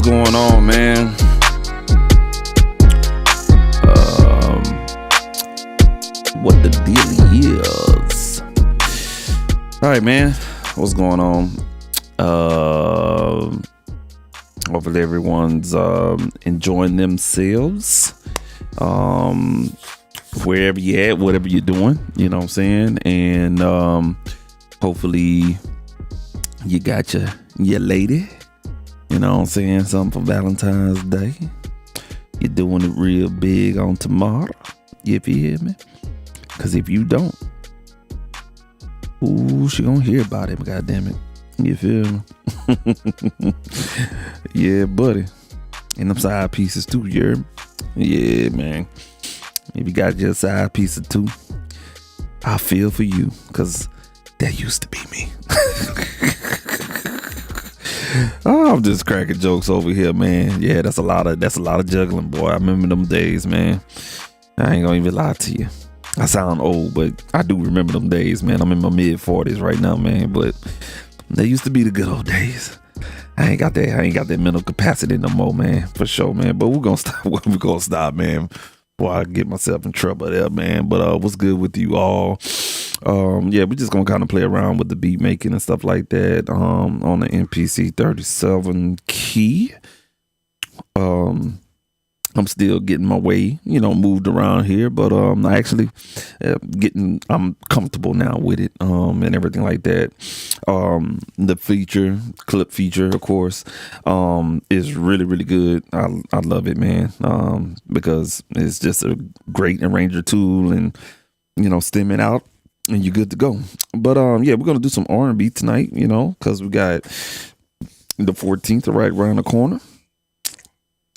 going on, man? What the deal is? All right, man. What's going on? Hopefully everyone's enjoying themselves. Wherever you at, whatever you're doing, you know what I'm saying? And hopefully you got your lady, you know what I'm saying, something for Valentine's Day. You're doing it real big on tomorrow, you feel me? Because if you don't, ooh, she gonna hear about it, goddammit. You feel me? Yeah, buddy. And them side pieces too, you hear me? Yeah, man. If you got your side piece or two, I feel for you, because that used to be me. Oh, I'm just cracking jokes over here, man. Yeah, that's a lot of juggling, boy. I remember them days, man. I ain't gonna even lie to you. I sound old, but I do remember them days, man. I'm in my mid 40s right now, man. But they used to be the good old days. I ain't got that mental capacity no more, man. For sure, man. But we're gonna stop, man. Before I get myself in trouble there, man. But what's good with you all? Yeah, we're just gonna kind of play around with the beat making and stuff like that. On the MPC 37 Key. I'm still getting my way, moved around here, but I actually I'm comfortable now with it, and everything like that. The clip feature, of course, is really, really good. I love it, man, because it's just a great arranger tool, and stem it out and you're good to go. But yeah, we're gonna do some R&B tonight, because we got the 14th right around the corner.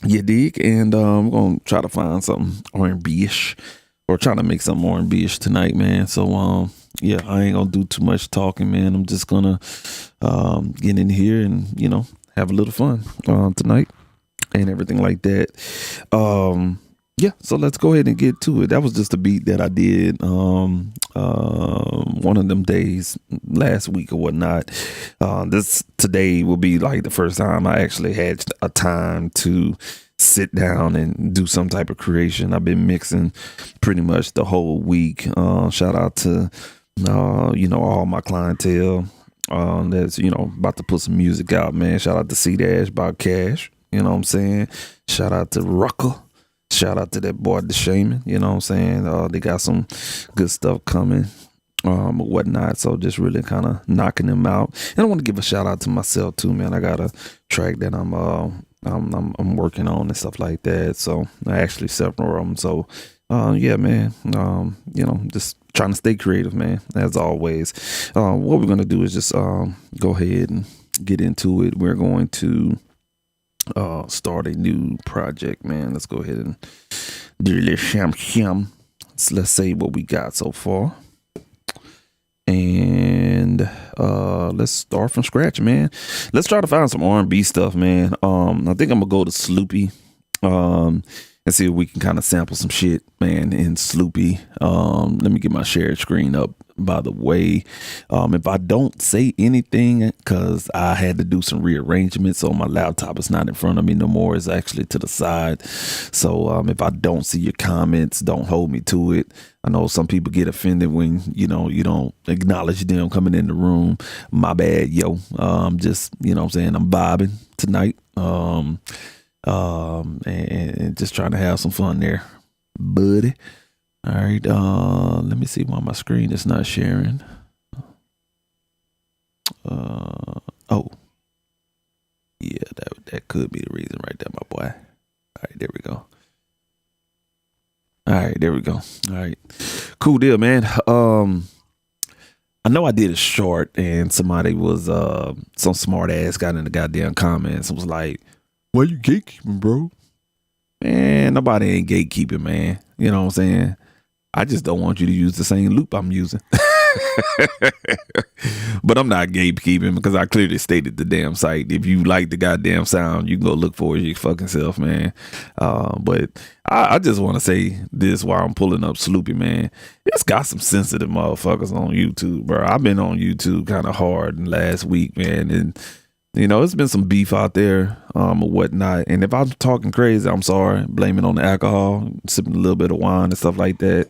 You dig? And we're going to try to find something R&B-ish, or try to make something R&B-ish tonight, man. So, yeah, I ain't going to do too much talking, man. I'm just going to get in here and, have a little fun tonight and everything like that. Yeah, so let's go ahead and get to it. That was just a beat that I did one of them days last week or whatnot. Today will be like the first time I actually had a time to sit down and do some type of creation. I've been mixing pretty much the whole week. Shout out to all my clientele that's about to put some music out, man. Shout out to C-Dash by Cash, you know what I'm saying? Shout out to Rucker. Shout out to that boy, The Shaman, you know what I'm saying? They got some good stuff coming, or whatnot. So just really kind of knocking them out. And I want to give a shout out to myself too, man. I got a track that I'm working on and stuff like that. So I actually several of them. So yeah, man. Just trying to stay creative, man. As always. What we're gonna do is just go ahead and get into it. We're going to start a new project, man. Let's go ahead and do a little sham. So let's say what we got so far, and let's start from scratch, man. Let's try to find some R&B stuff, man. I think I'm gonna go to Sloopy and see if we can kind of sample some shit, man, in Sloopy. Let me get my shared screen up, by the way. If I don't say anything, because I had to do some rearrangements, so my laptop is not in front of me no more, it's actually to the side. So if I don't see your comments, don't hold me to it. I know some people get offended when you don't acknowledge them coming in the room. My bad, yo. Just what I'm saying, I'm vibing tonight. And just trying to have some fun there, buddy. All right, let me see why my screen is not sharing. Oh, yeah, that could be the reason right there, my boy. All right, there we go. All right, there we go. All right, cool deal, man. I know I did a short, and somebody was some smart ass got in the goddamn comments and was like, "Why you gatekeeping, bro?" Man, nobody ain't gatekeeping, man. You know what I'm saying? I just don't want you to use the same loop I'm using. But I'm not gatekeeping, because I clearly stated the damn site. If you like the goddamn sound, you can go look for it your fucking self, man. But I just want to say this while I'm pulling up Sloopy, man. It's got some sensitive motherfuckers on YouTube, bro. I've been on YouTube kind of hard in last week, man, and You know, it's been some beef out there, or whatnot. And if I'm talking crazy, I'm sorry. Blame it on the alcohol, sipping a little bit of wine and stuff like that.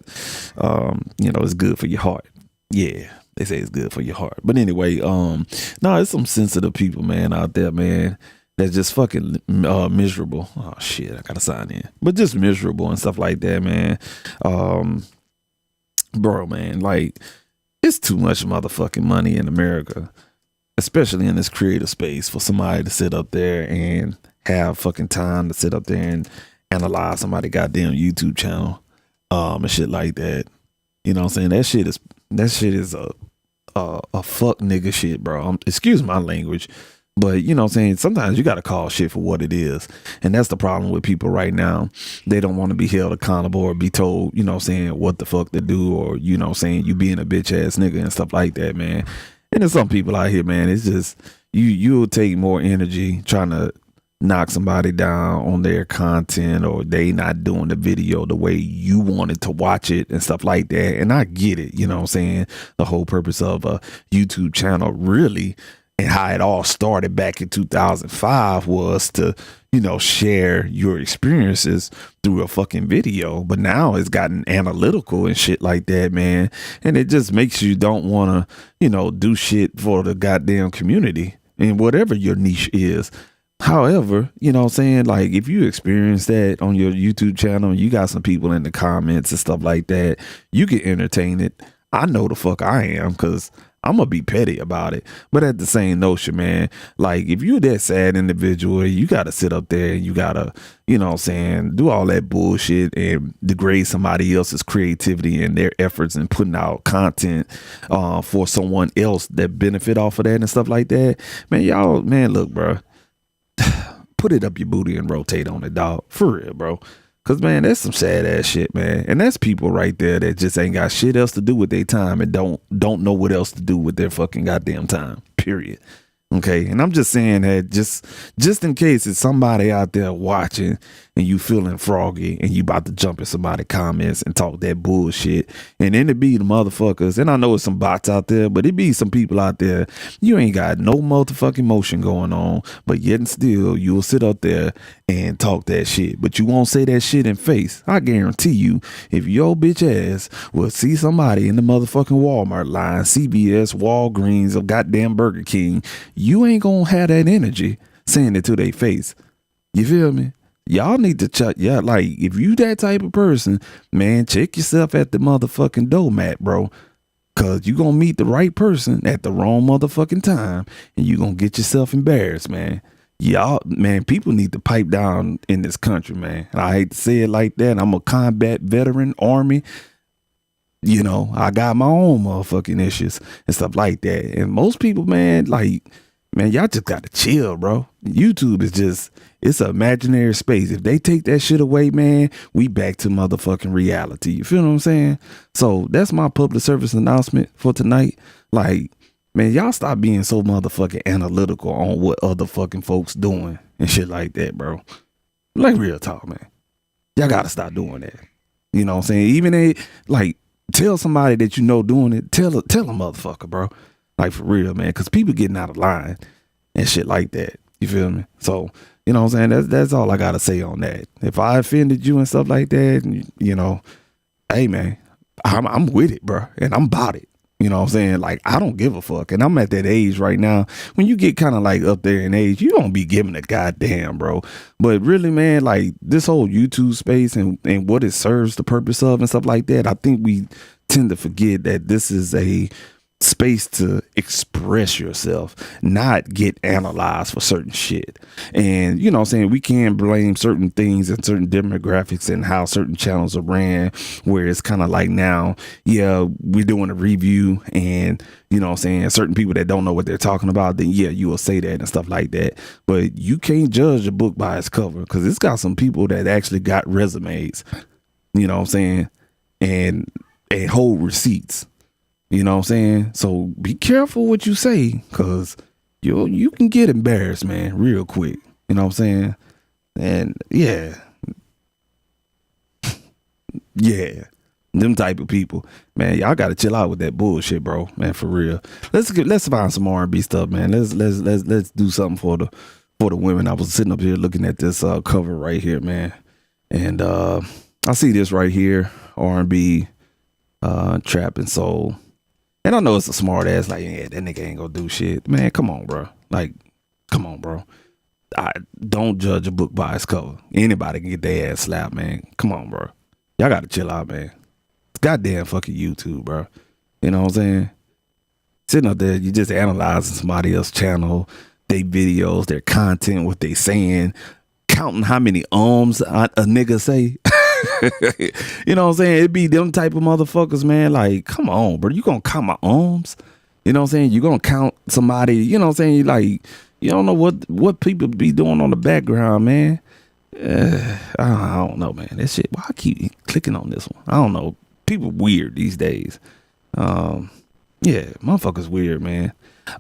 You know, it's good for your heart. Yeah, they say it's good for your heart. But anyway, no, it's some sensitive people, man, out there, man, that's just fucking miserable. Oh shit, I gotta sign in. But just miserable and stuff like that, man. Bro, man, like it's too much motherfucking money in America, especially in this creative space, for somebody to sit up there and have fucking time to sit up there and analyze somebody goddamn YouTube channel, and shit like that. You know what I'm saying? That shit is a fuck nigga shit, bro. Excuse my language, but you know what I'm saying? Sometimes you gotta call shit for what it is. And that's the problem with people right now. They don't want to be held accountable or be told, you know what I'm saying, what the fuck to do, or you know what I'm saying, you being a bitch ass nigga and stuff like that, man. And there's some people out here, man, it's just you'll take more energy trying to knock somebody down on their content, or they not doing the video the way you wanted to watch it and stuff like that. And I get it, you know what I'm saying? The whole purpose of a YouTube channel really, and how it all started back in 2005, was to, you know, share your experiences through a fucking video. But now it's gotten analytical and shit like that, man. And it just makes you don't want to, you know, do shit for the goddamn community and whatever your niche is. However, you know what I'm saying, like if you experience that on your YouTube channel and you got some people in the comments and stuff like that, you can entertain it. I know the fuck I am, because I'm gonna be petty about it. But at the same notion, man, like if you're that sad individual, you gotta sit up there and you gotta, you know what I'm saying, do all that bullshit and degrade somebody else's creativity and their efforts and putting out content for someone else that benefit off of that and stuff like that. Man, y'all, man, look, bro, put it up your booty and rotate on it, dog. For real, bro. Cause man, that's some sad ass shit, man. And that's people right there that just ain't got shit else to do with their time and don't know what else to do with their fucking goddamn time. Period. Okay, and I'm just saying that just in case it's somebody out there watching and you feeling froggy and you about to jump in somebody's comments and talk that bullshit, and then it be the motherfuckers, and I know it's some bots out there, but it be some people out there, you ain't got no motherfucking motion going on, but yet and still you'll sit up there and talk that shit, but you won't say that shit in face. I guarantee you, if your bitch ass will see somebody in the motherfucking Walmart line, CVS, Walgreens, or goddamn Burger King, you ain't gonna have that energy saying it to their face. You feel me? Y'all need to check. Yeah, like if you that type of person, man, check yourself at the motherfucking doormat, bro. Cause you gonna meet the right person at the wrong motherfucking time, and you gonna get yourself embarrassed, man. Y'all, man, people need to pipe down in this country, man. I hate to say it like that. I'm a combat veteran, Army. You know, I got my own motherfucking issues and stuff like that. And most people, man, like, man, y'all just got to chill, bro. YouTube is just, it's an imaginary space. If they take that shit away, man, we back to motherfucking reality. You feel what I'm saying? So that's my public service announcement for tonight. Like, man, y'all stop being so motherfucking analytical on what other fucking folks doing and shit like that, bro. Like, real talk, man. Y'all got to stop doing that. You know what I'm saying? Even they, like, tell somebody that you know doing it. Tell a motherfucker, bro. Like, for real, man. Because people getting out of line and shit like that. You feel me? So, you know what I'm saying? That's all I got to say on that. If I offended you and stuff like that, you know, hey, man, I'm with it, bro. And I'm about it. You know what I'm saying? Like, I don't give a fuck. And I'm at that age right now. When you get kind of like up there in age, you don't be giving a goddamn, bro. But really, man, like this whole YouTube space and what it serves the purpose of and stuff like that, I think we tend to forget that this is a space to express yourself, not get analyzed for certain shit. And you know what I'm saying, we can blame certain things and certain demographics and how certain channels are ran, where it's kind of like now, yeah, we're doing a review and you know what I'm saying, certain people that don't know what they're talking about, then yeah, you will say that and stuff like that. But you can't judge a book by its cover, because it's got some people that actually got resumes, you know what I'm saying, and hold receipts. You know what I'm saying? So be careful what you say, because you can get embarrassed, man, real quick. You know what I'm saying? And yeah. Them type of people, man. Y'all gotta chill out with that bullshit, bro. Man, for real. Let's find some R&B stuff, man. Let's do something for the women. I was sitting up here looking at this cover right here, man, and I see this right here, R&B, trap and soul, and I know it's a smart ass like, yeah, that nigga ain't gonna do shit, man. Come on, bro. Like, come on, bro. I don't judge a book by its cover. Anybody can get their ass slapped, man. Come on, bro. Y'all gotta chill out, man. Goddamn fucking YouTube, bro. You know what I'm saying? Sitting up there, you just analyzing somebody else's channel, their videos, their content, what they saying, counting how many a nigga say. You know what I'm saying? It be them type of motherfuckers, man. Like, come on, bro. You gonna count my arms? You know what I'm saying? You gonna count somebody, you know what I'm saying? Like, you don't know what people be doing on the background, man. I don't know, man. That shit, why I keep clicking on this one? I don't know. People weird these days. Yeah, motherfuckers weird, man.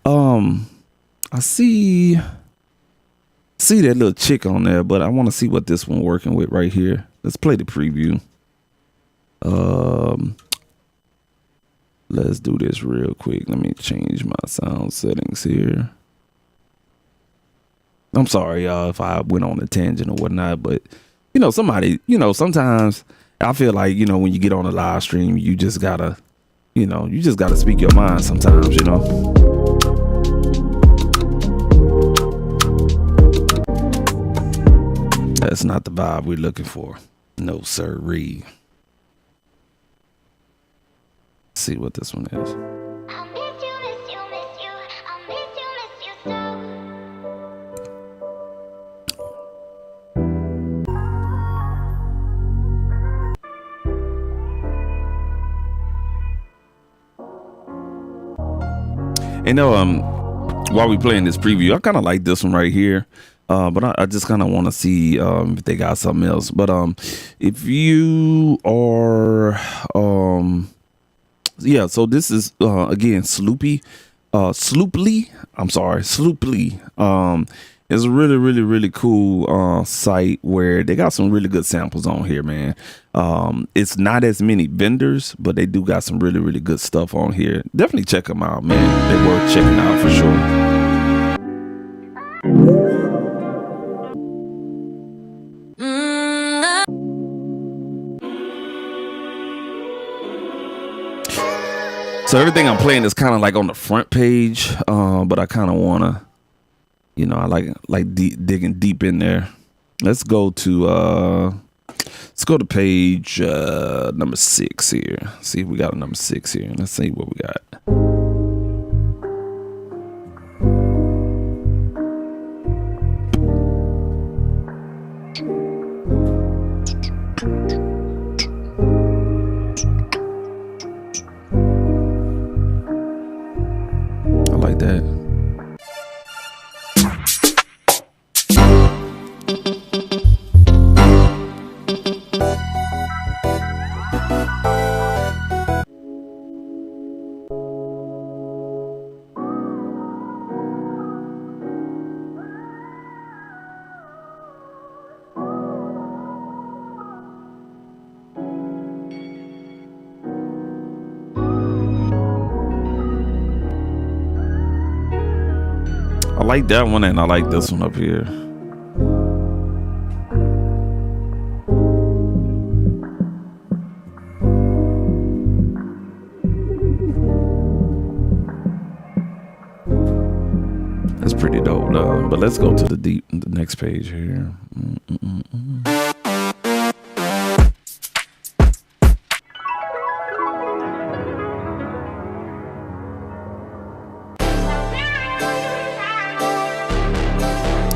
I see that little chick on there, but I want to see what this one working with right here. Let's play the preview. Let's do this real quick. Let me change my sound settings here. I'm sorry, y'all, if I went on a tangent or whatnot, but you know, sometimes I feel like, you know, when you get on a live stream, you just gotta speak your mind sometimes, you know. That's not the vibe we're looking for. No, sirree. Let's see what this one is. You know, while we playing this preview, I kind of like this one right here, but I just kind of want to see if they got something else. But if you are, yeah. So this is again Sloopy, Slooply. It's a really cool site where they got some really good samples on here, man. It's not as many vendors, but they do got some really good stuff on here. Definitely check them out, man. They're worth checking out for sure. So everything I'm playing is kind of like on the front page, but I kind of want to, you know, I like digging deep in there. Let's go to page number 6 here. See if we got a number 6 here. Let's see what we got. I like that. I like that one, and I like this one up here. That's pretty dope, though. But let's go to the next page here.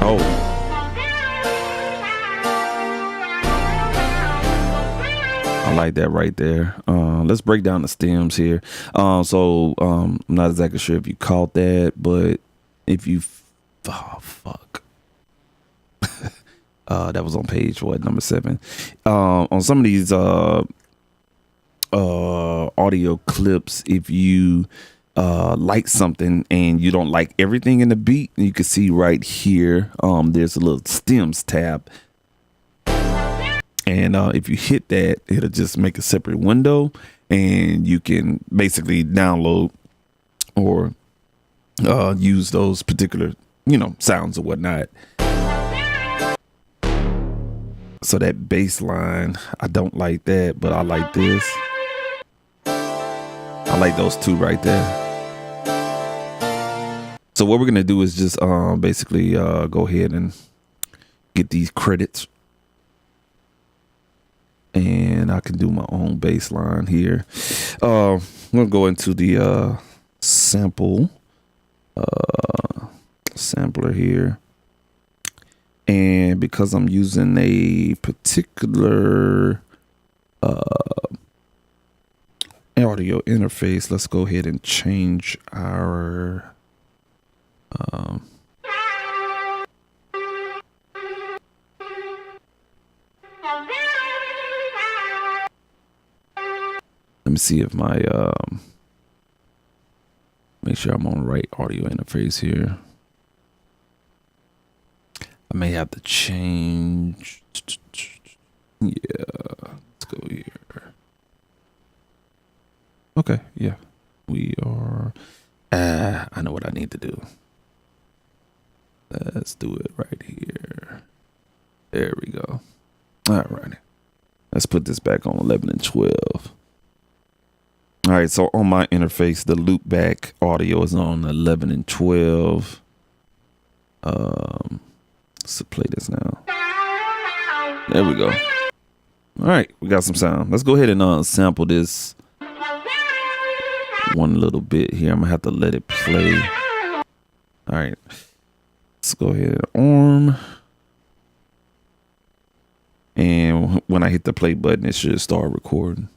Oh. I like that right there. Let's break down the stems here. So I'm not exactly sure if you caught that, but if you, oh fuck, that was on page number 7. On some of these audio clips, if you like something and you don't like everything in the beat, you can see right here there's a little stems tab, And if you hit that, it'll just make a separate window, and you can basically download or use those particular, sounds or whatnot. So that bass line, I don't like that, but I like this. I like those two right there. So what we're gonna do is just basically go ahead and get these credits, and I can do my own bass line here. I'm gonna go into the sampler here, and because I'm using a particular audio interface, let's go ahead and change our let me see if my make sure I'm on the right audio interface here. I may have to change. Yeah, let's go here. Okay, yeah, we are. I know what I need to do. Let's do it right here. There we go. All right. Let's put this back on 11 and 12. All right, so on my interface, the loop back audio is on 11 and 12. Let's play this now. There we go. All right, we got some sound. Let's go ahead and sample this one little bit here. I'm gonna have to let it play. All right, let's go ahead and arm. And when I hit the play button, it should start recording.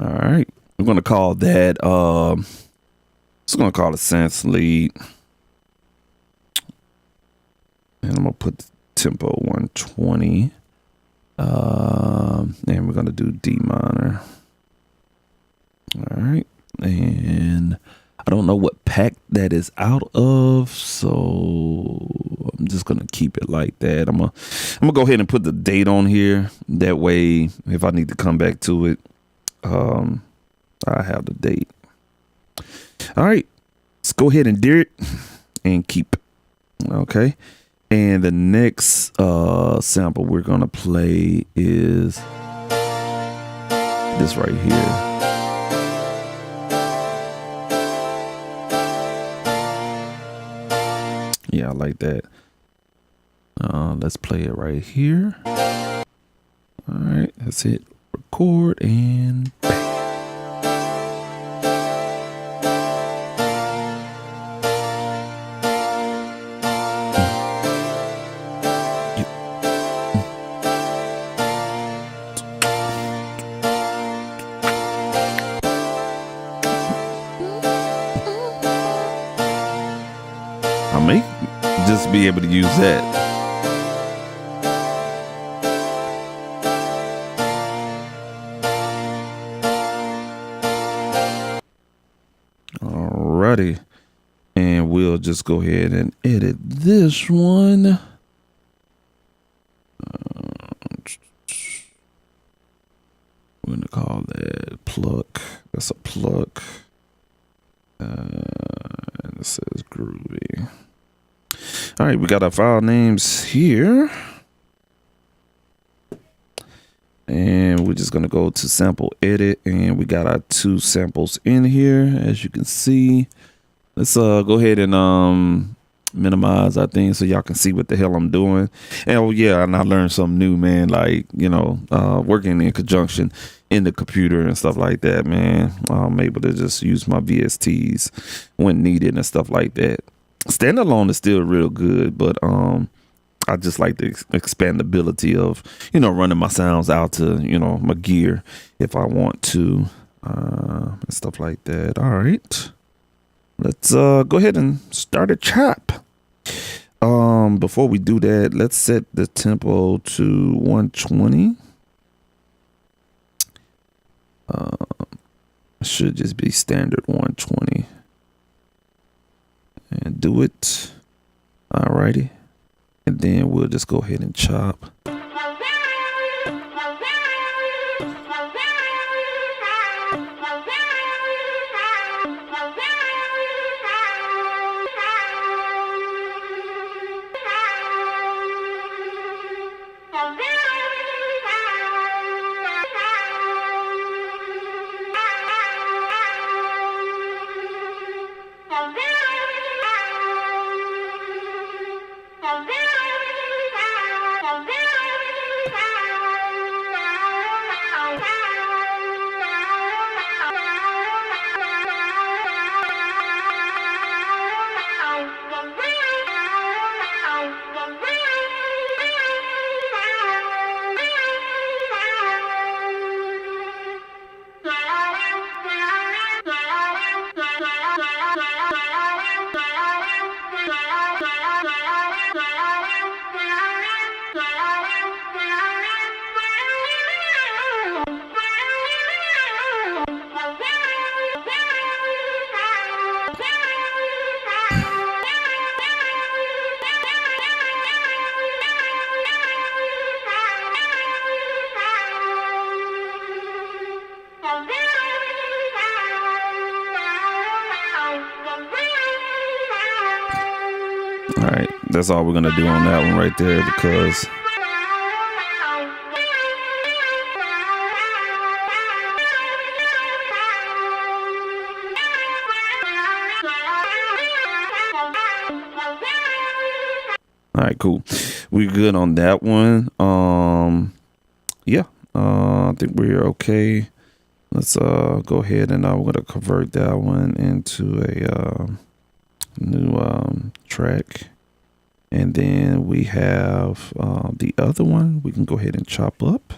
All right, we're gonna call that just gonna call it sense lead, and I'm gonna put tempo 120, and we're gonna do D minor. All right, and I don't know what pack that is out of, so I'm just gonna keep it like that. I'm gonna go ahead and put the date on here. That way, if I need to come back to it, I have the date. All right, let's go ahead and do it and keep. Okay, and the next sample we're gonna play is this right here. Yeah, I like that. Let's play it right here. All right, that's it. Record and bang. I may just be able to use that. Alrighty, and we'll just go ahead and edit this one. We're gonna call that pluck. That's a pluck. And it says groovy. All right, we got our file names here, and we're just gonna go to sample edit, and we got our 2 samples in here, as you can see. Let's go ahead and minimize our thing so y'all can see what the hell I'm doing. And oh yeah, and I learned something new, man, like, working in conjunction in the computer and stuff like that, man. I'm able to just use my VSTs when needed and stuff like that. Standalone is still real good, but I just like the expandability of, you know, running my sounds out to, you know, my gear if I want to, and stuff like that. All right, let's go ahead and start a chop. Before we do that, let's set the tempo to 120. Should just be standard 120 and do it. Alrighty, and then we'll just go ahead and chop. All right, that's all we're gonna do on that one right there, because all right, cool. We're good on that one. Yeah, I think we're okay. Let's go ahead and we're gonna convert that one into a new track, and then we have the other one we can go ahead and chop up,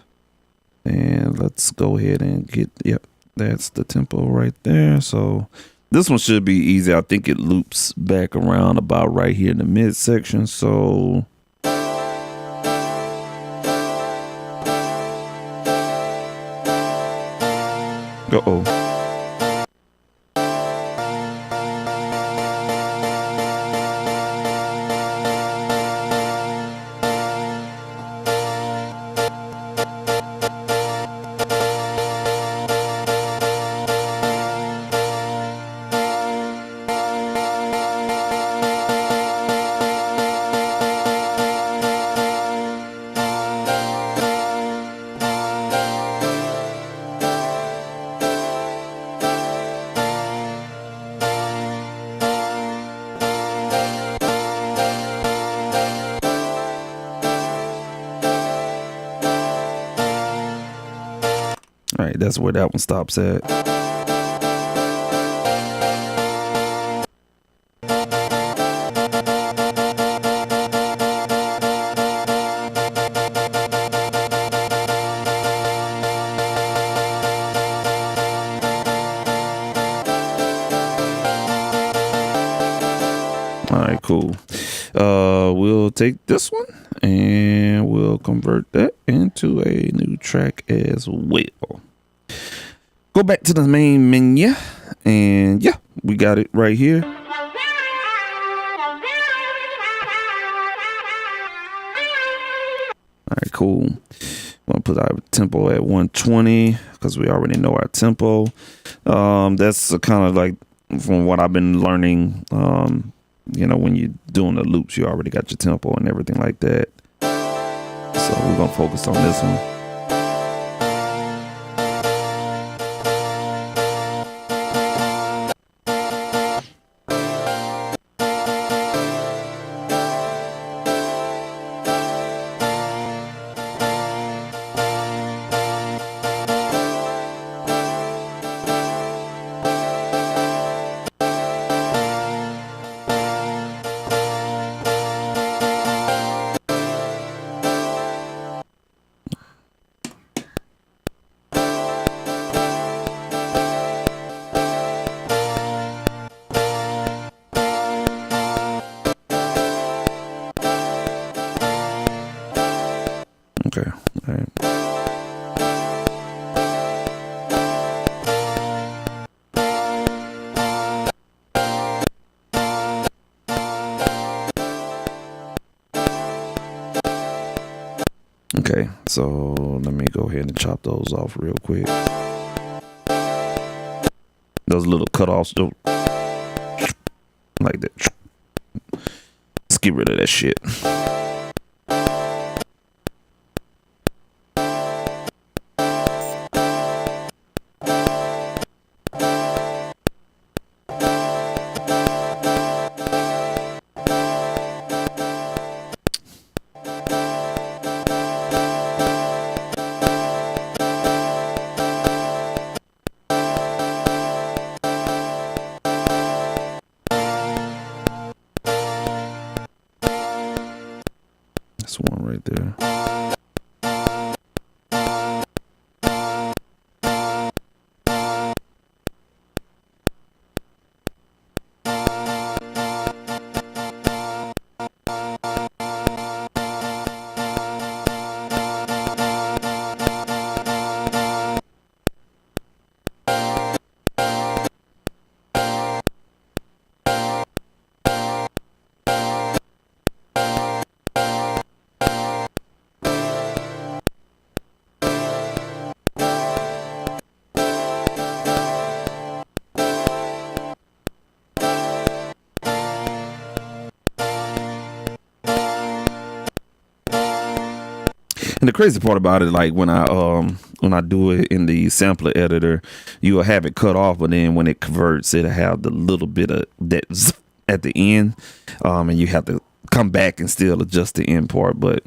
and let's go ahead and get, yep, that's the tempo right there. So this one should be easy. I think it loops back around about right here in the midsection. So uh-oh. All right, that's where that one stops at. All right, cool. We'll take this one and we'll convert that into a new track as well. Go back to the main menu, and yeah, we got it right here. All right, cool. I'm gonna put our tempo at 120 because we already know our tempo. That's kind of like, from what I've been learning, you know, when you're doing the loops, you already got your tempo and everything like that. So we're gonna focus on this one. Okay. All right. Okay, so let me go ahead and chop those off real quick. Those little cutoffs, like that. Let's get rid of that shit. That's one right there. And the crazy part about it, like when I do it in the sampler editor, you'll have it cut off, but then when it converts, it'll have the little bit of that at the end, and you have to come back and still adjust the end part. But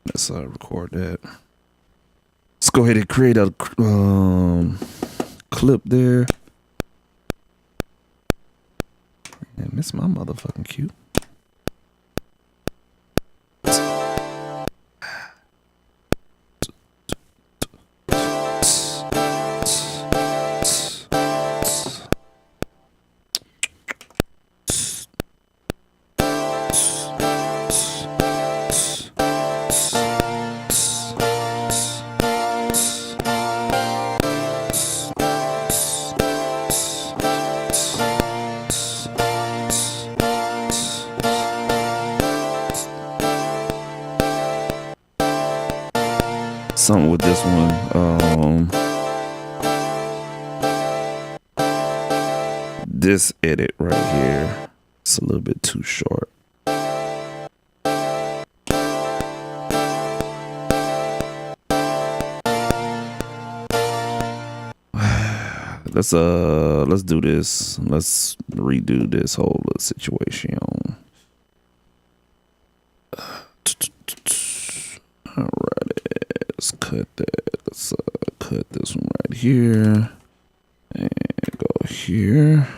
let's record that. Let's go ahead and create a clip there. And miss my motherfucking cue. Something with this one, this edit right here, it's a little bit too short. Let's do this. Let's redo this whole situation. Alright, let's cut that. Let's cut this one right here and go here.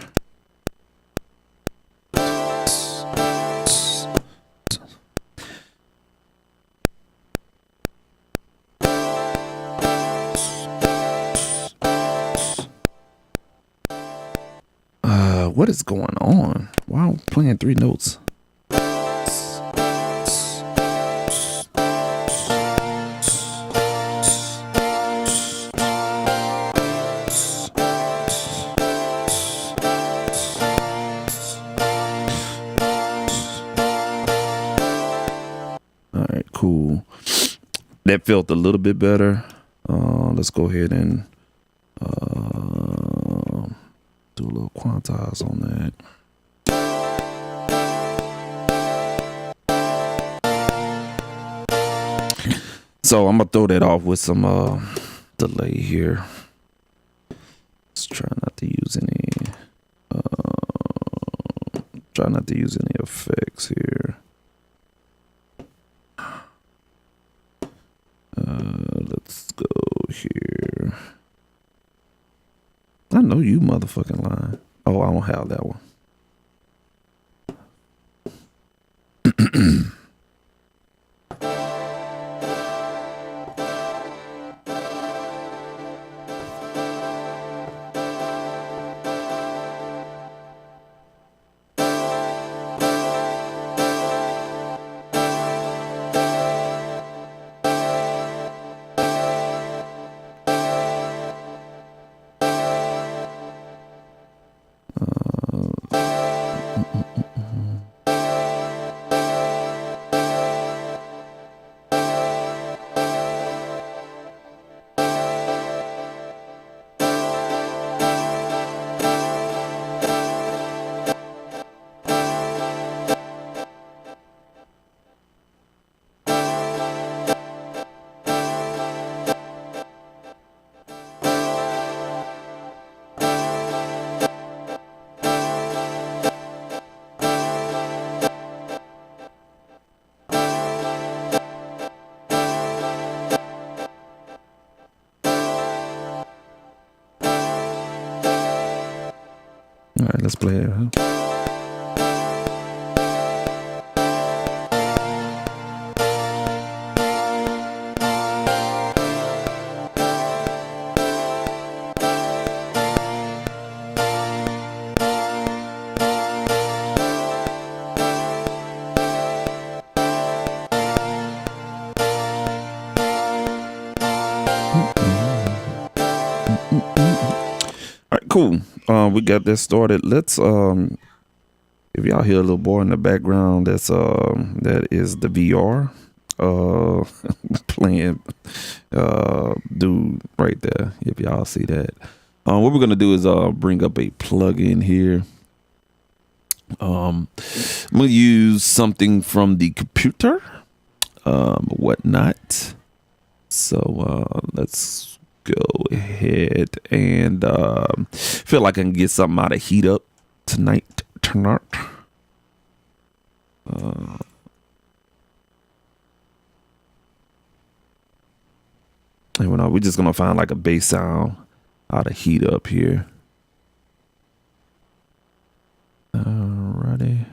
What is going on? Why am I playing 3 notes? Alright, cool. That felt a little bit better. Let's go ahead and do a little quantize on that. So I'm gonna throw that off with some delay here. Let's try not to use any Try not to use any effects here. Let's go here. I know you motherfucking lying. Oh, I don't have that one. All right, let's play it. Huh? All right, cool. We got this started. Let's if y'all hear a little boy in the background, that is the VR playing dude right there. If y'all see that, what we're gonna do is bring up a plugin here. I'm gonna use something from the computer, whatnot. So let's go ahead and feel like I can get something out of Heat Up tonight. And we're just gonna find like a bass sound out of Heat Up here. Alrighty.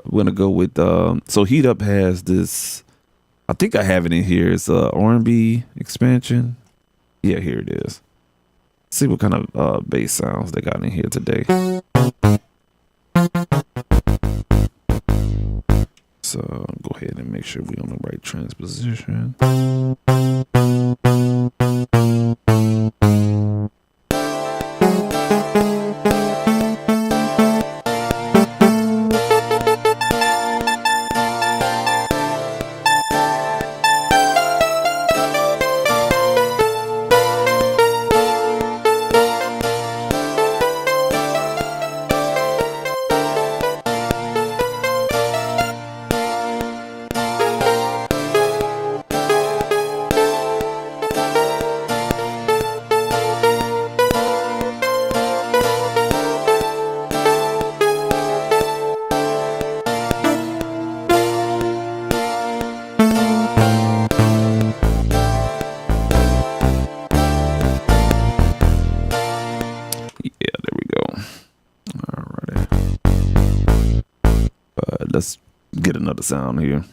We're gonna go with so Heat Up has this. I think I have it in here. It's R&B expansion. Yeah, here it is. See what kind of bass sounds they got in here today. So go ahead and make sure we're on the right transposition. Let's get another sound here.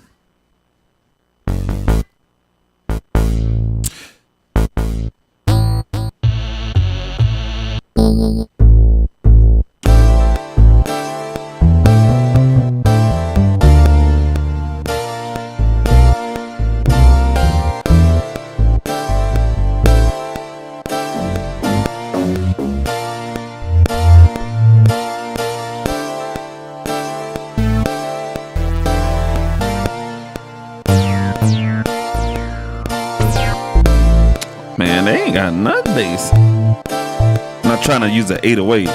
Man, they ain't got none bass. I'm not trying to use an 808.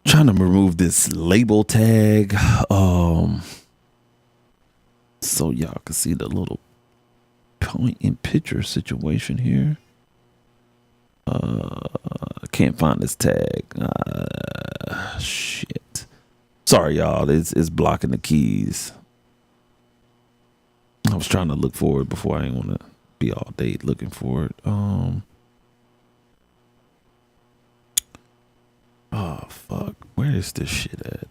Trying to remove this label tag so y'all can see the little point in picture situation here. I can't find this tag. Shit, sorry y'all, it's blocking the keys. I was trying to look for it before. I ain't want to be all day looking for it. Oh fuck, where is this shit at?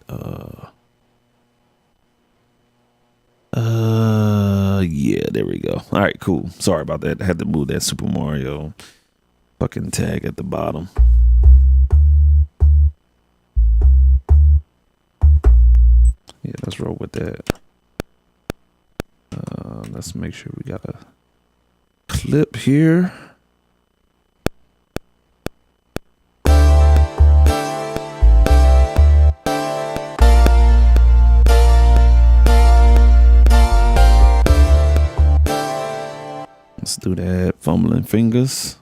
Yeah, there we go. All right, cool. Sorry about that. I had to move that Super Mario fucking tag at the bottom. Yeah, let's roll with that. Let's make sure we got a clip here. Let's do that. Fumbling fingers.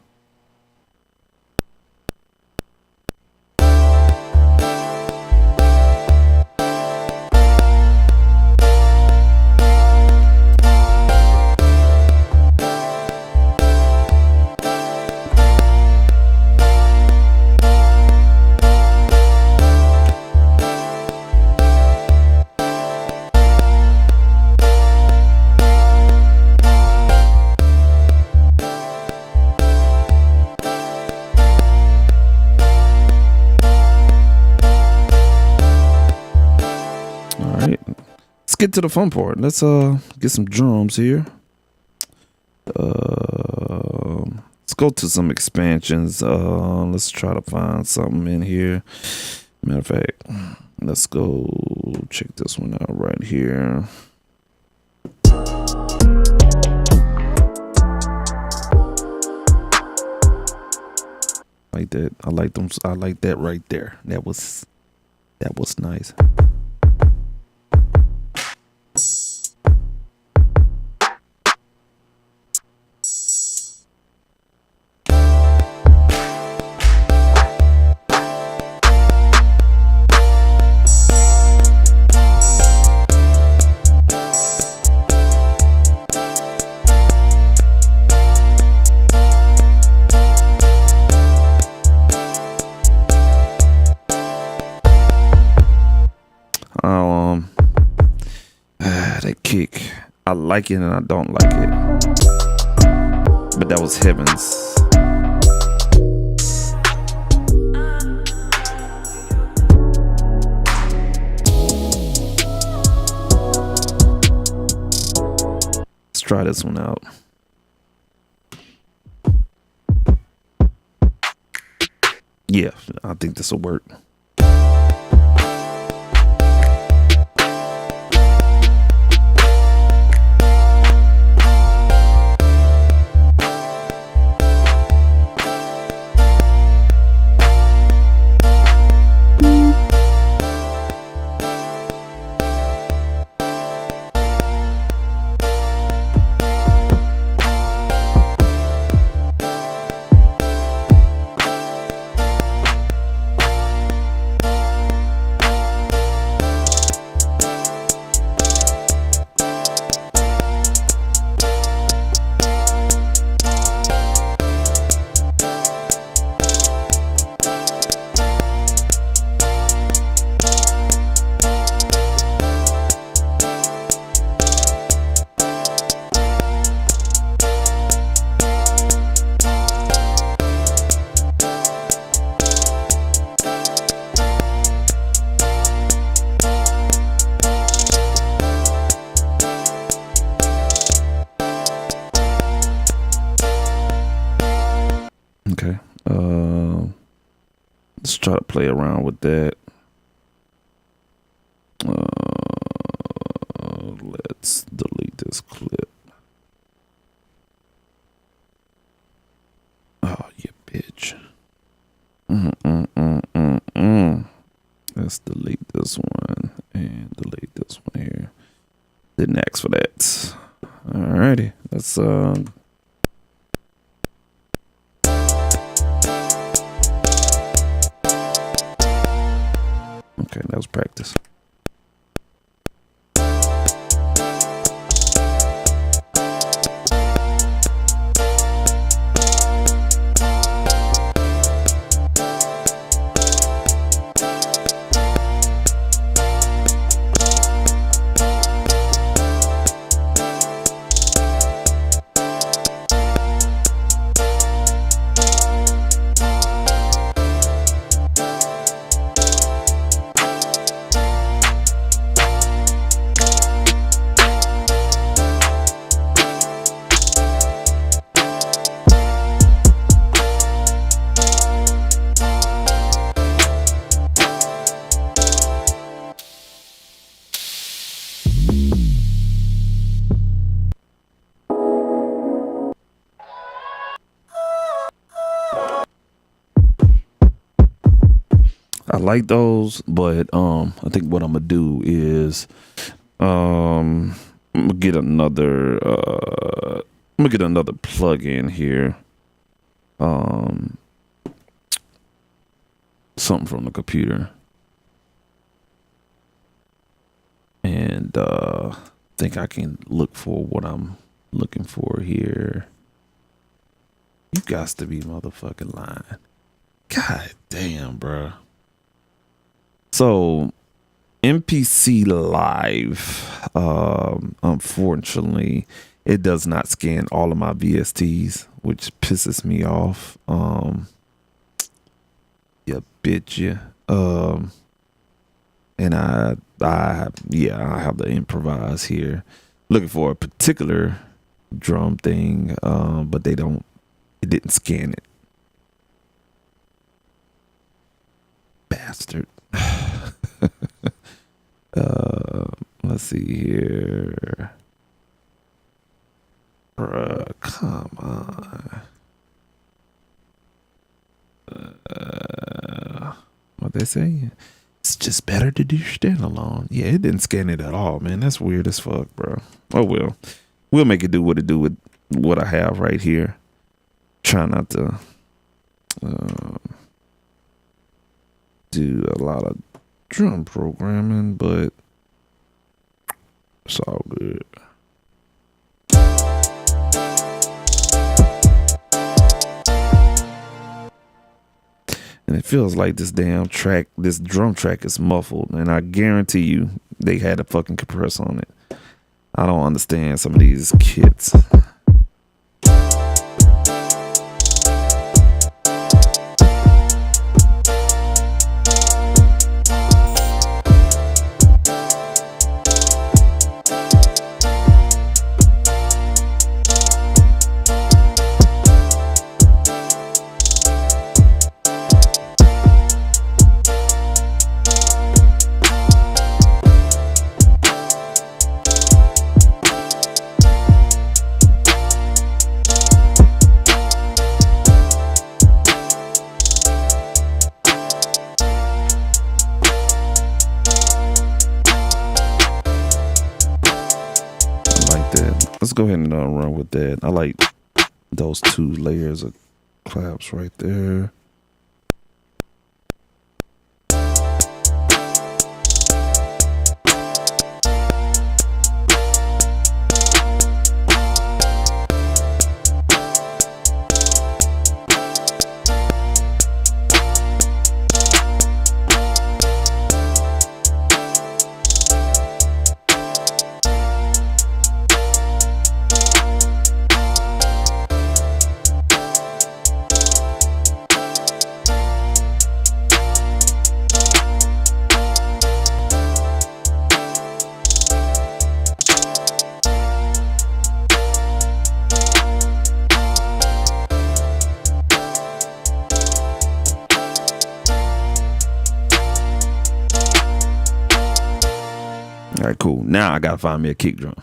Get to the fun part. Let's get some drums here. Let's go to some expansions. Let's try to find something in here. Matter of fact, let's go check this one out right here. Like that. I like them. I like that right there. That was nice. That kick, I like it and I don't like it, but that was heavens. Let's try this one out. Yeah, I think this will work. try to play around with that. Let's delete this clip. Oh, you bitch. Let's delete this one and delete this one here. Didn't ask for that. Alrighty, let's okay, that was practice. I like those, but I think what I'm gonna do is I'm gonna get another plug-in here. Something from the computer. And think I can look for what I'm looking for here. You got to be motherfucking lying. God damn, bro. So MPC Live, unfortunately, it does not scan all of my VSTs, which pisses me off. Yeah, bitch, yeah. And I have to improvise here, looking for a particular drum thing, but it didn't scan it. Bastard. Let's see here. Bruh, come on. What they say? It's just better to do standalone. Yeah, it didn't scan it at all, man. That's weird as fuck, bro. Oh well, we'll make it do what it do with what I have right here. Try not to do a lot of drum programming, but it's all good. And it feels like this drum track is muffled, and I guarantee you they had a fucking compressor on it. I don't understand some of these kits. Let's go ahead and run with that. I like those 2 layers of claps right there. right, cool. Now I gotta find me a kick drum.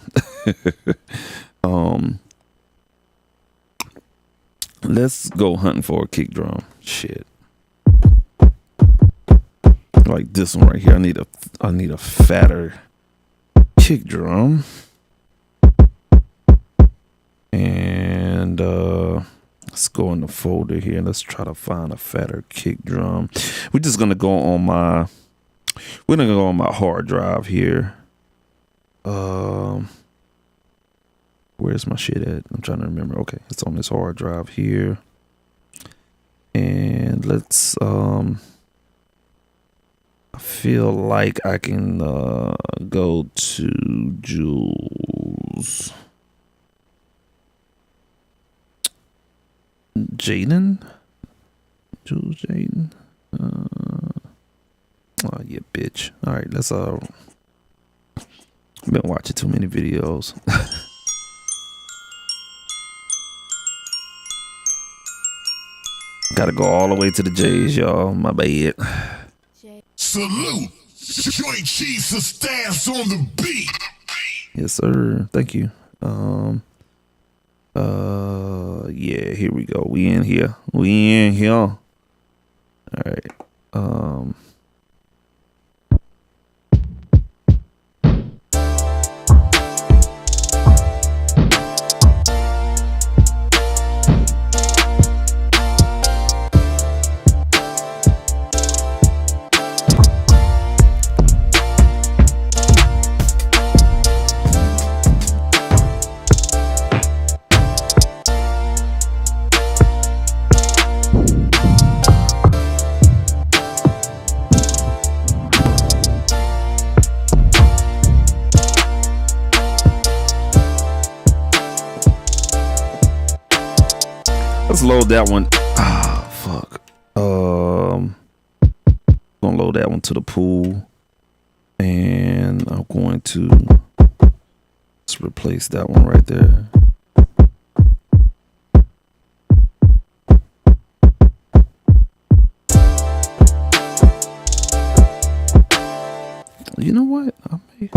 Let's go hunting for a kick drum. Shit. Like this one right here. I need a fatter kick drum. And let's go in the folder here. Let's try to find a fatter kick drum. We're just gonna go on my hard drive here. Where's my shit at? I'm trying to remember. Okay, it's on this hard drive here. And let's I feel like I can go to Jules Jaden. Oh yeah, bitch. All right, let's been watching too many videos. Gotta go all the way to the J's, y'all. My bad. Salute. Joint Chiefs of Staffs on the beat. Yes, sir. Thank you. Yeah, here we go. We in here. All right. Let's load that one. Ah, fuck. Gonna load that one to the pool, and I'm going to let's replace that one right there. You know what? I may.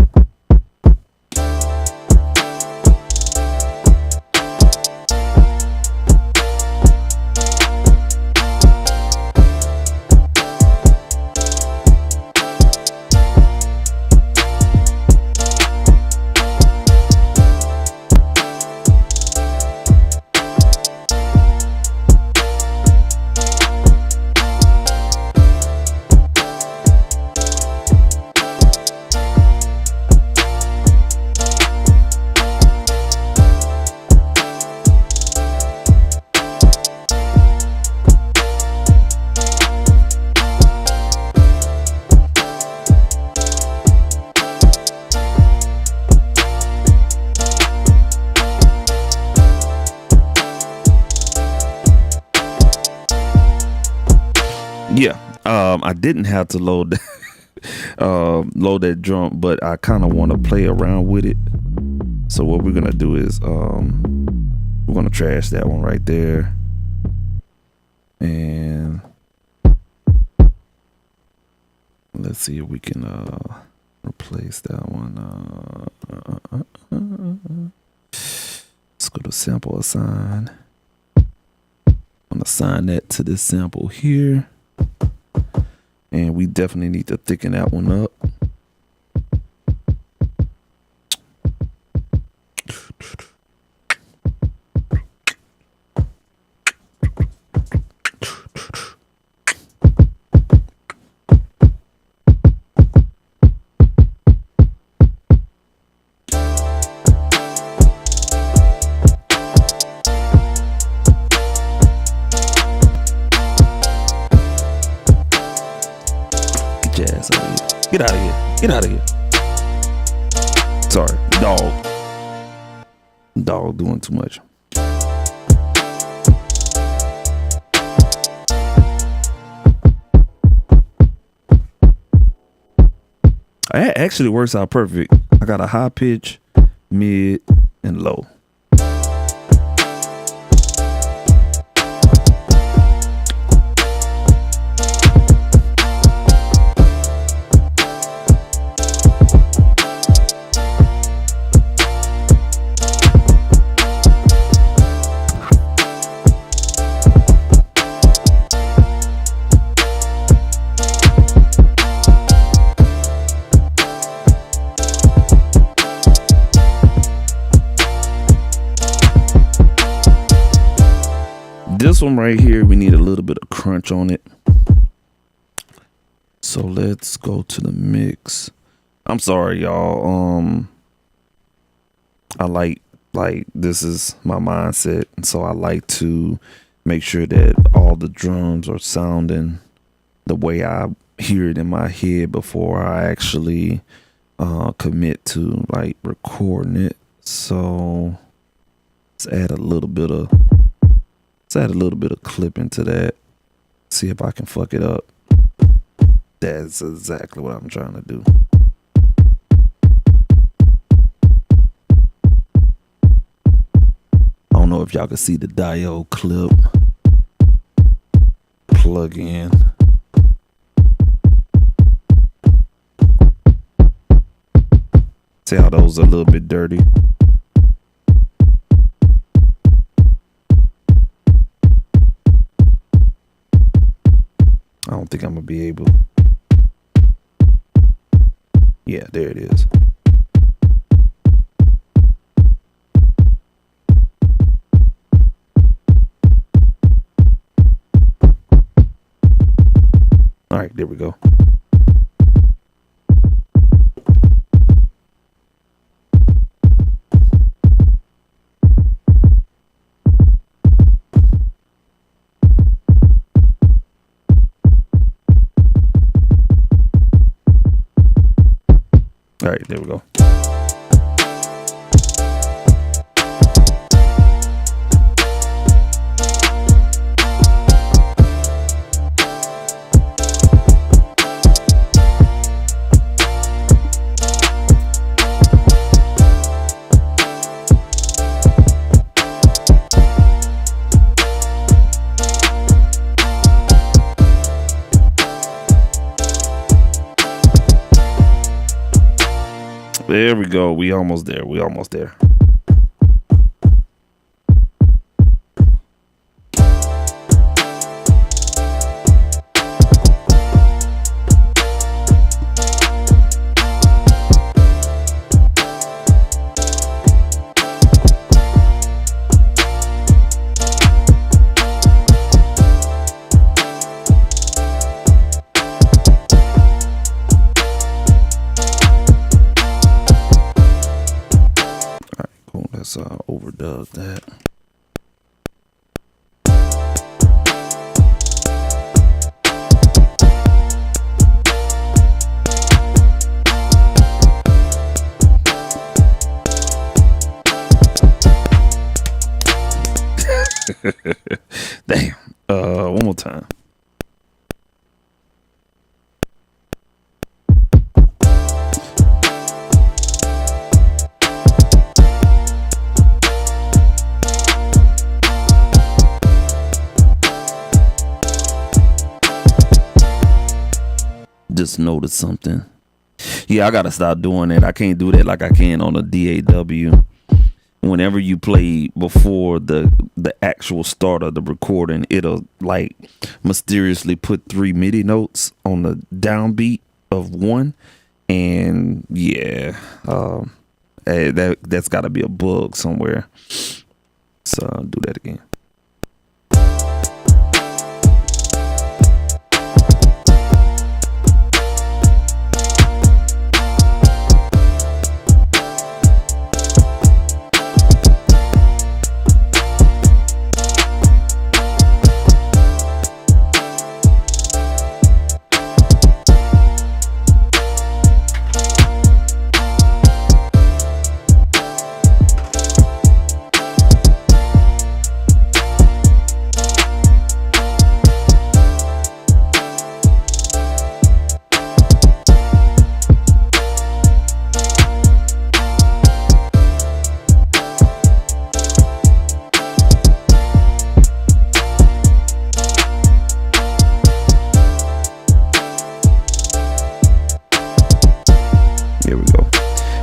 Yeah, I didn't have to load that drum, but I kind of want to play around with it. So what we're gonna do is we're gonna trash that one right there, and let's see if we can replace that one. Let's go to sample assign. I'm gonna assign that to this sample here. And we definitely need to thicken that one up. Jazz out of here. Get out of here. Get out of here. Sorry, dog. Dog doing too much. It actually works out perfect. I got a high pitch, mid, and low. this one right here, we need a little bit of crunch on it. So let's go to the mix. I'm sorry, y'all. I like this is my mindset, and so I like to make sure that all the drums are sounding the way I hear it in my head before I actually commit to like recording it. So let's add a little bit of clipping to that. See if I can fuck it up. That's exactly what I'm trying to do. I don't know if y'all can see the diode clip. Plug in. See how those are a little bit dirty. I don't think I'm gonna be able. Yeah, there it is. All right, there we go. All right, there we go. There we go. We almost there. We almost there. Let's overdub that. Damn. One more time. Just noticed something. Yeah, I gotta stop doing that. I can't do that like I can on a DAW. Whenever you play before the actual start of the recording, it'll like mysteriously put 3 MIDI notes on the downbeat of 1, and yeah, that's got to be a bug somewhere. So I'll do that again.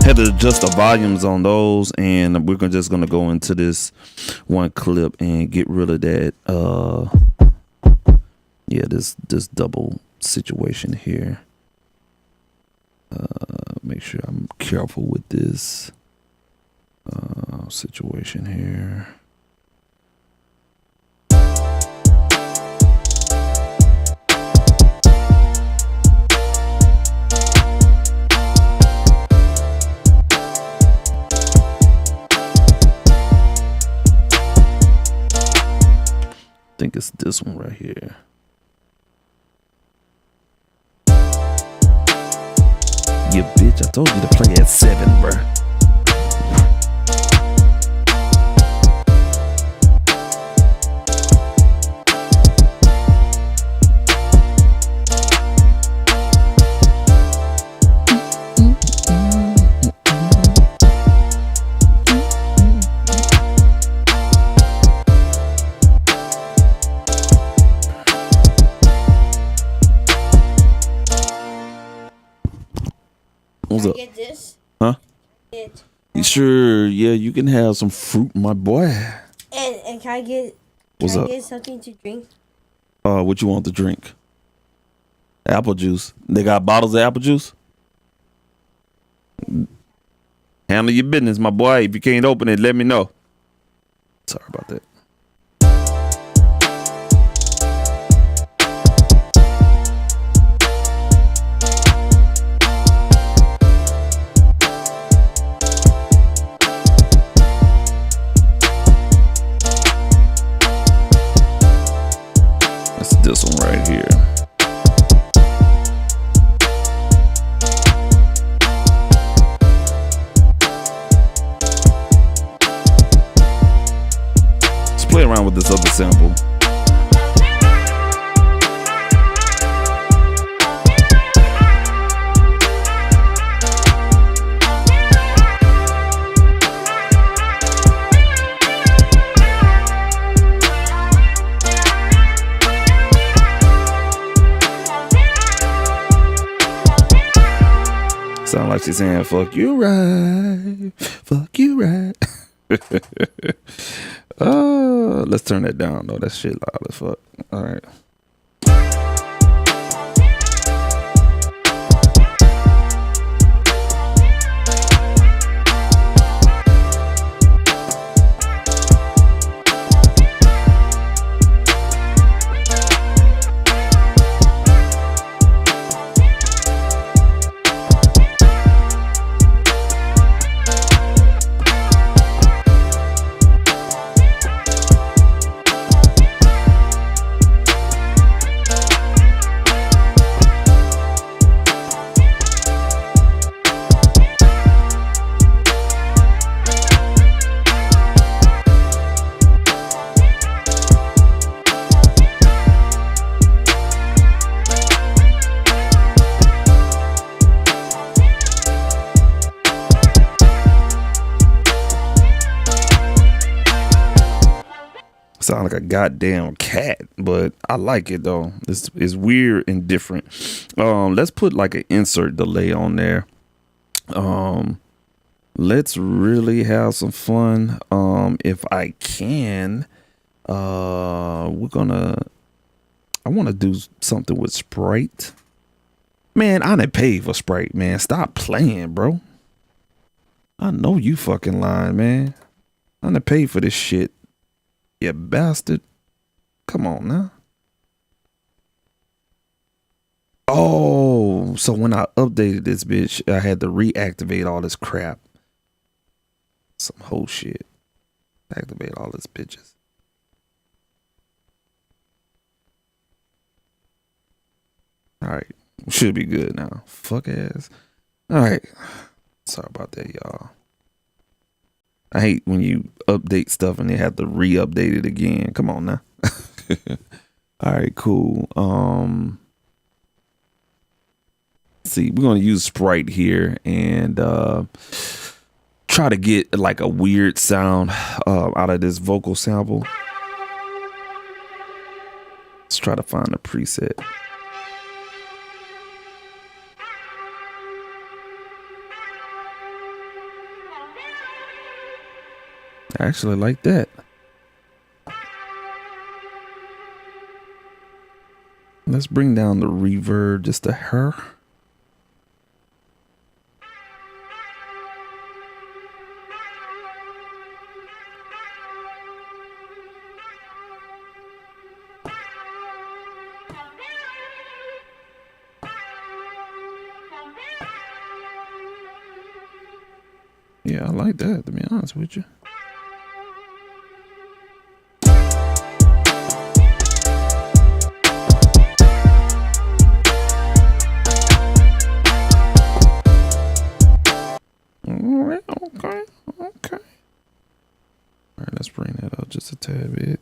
Had to adjust the volumes on those, and we're just gonna go into this one clip and get rid of that this double situation here. Make sure I'm careful with this situation here. think it's this one right here. Yeah, bitch, I told you to play at 7, bruh. What's up? Get this? Huh? Get, Sure, yeah, you can have some fruit, my boy. and can I get What's up? Get something to drink? What you want to drink? Apple juice. They got bottles of apple juice? Handle your business, my boy. If you can't open it, let me know. Sorry about that. This one right here. Let's play around with this other sample. Sound like she's saying, fuck you right. Fuck you right. Let's turn that down though. That shit loud as fuck. All right. Sound like a goddamn cat, but I like it though. It's weird and different. Let's put like an insert delay on there. Let's really have some fun. If I can, I want to do something with Sprite. Man, I didn't pay for Sprite, man. Stop playing, bro. I know you fucking lying, man. I didn't pay for this shit. You bastard. Come on now. Oh, so when I updated this bitch, I had to reactivate all this crap. Some whole shit. Activate all this bitches. All right. Should be good now. Fuck ass. All right. Sorry about that, y'all. I hate when you update stuff and they have to re-update it again. Come on now. All right, cool. See, we're going to use Sprite here and try to get like a weird sound out of this vocal sample. Let's try to find a preset. I actually like that. Let's bring down the reverb just a hair. Yeah, I like that, to be honest with you. tad bit.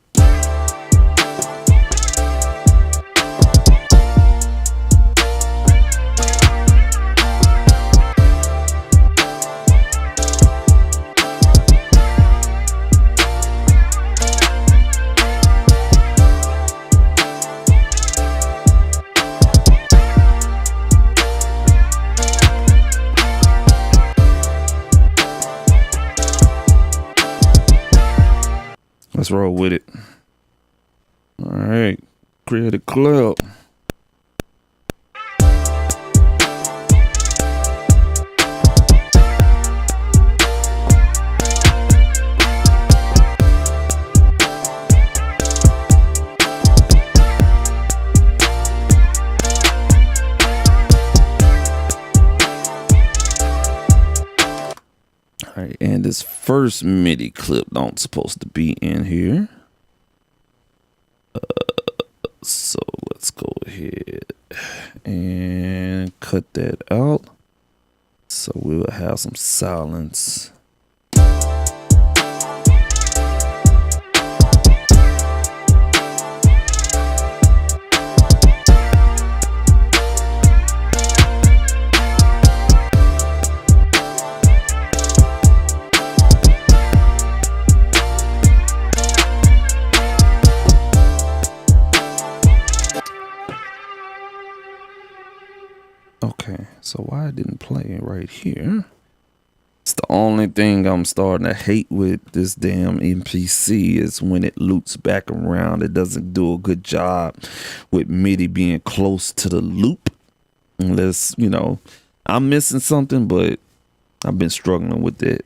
Let's roll with it. All right, create a clip. All right, and this first MIDI clip don't supposed to be in here. So let's go ahead and cut that out. So we'll have some silence. Okay, so why it didn't play right here? It's the only thing I'm starting to hate with this damn MPC is when it loops back around. It doesn't do a good job with MIDI being close to the loop. Unless, you know, I'm missing something, but I've been struggling with it.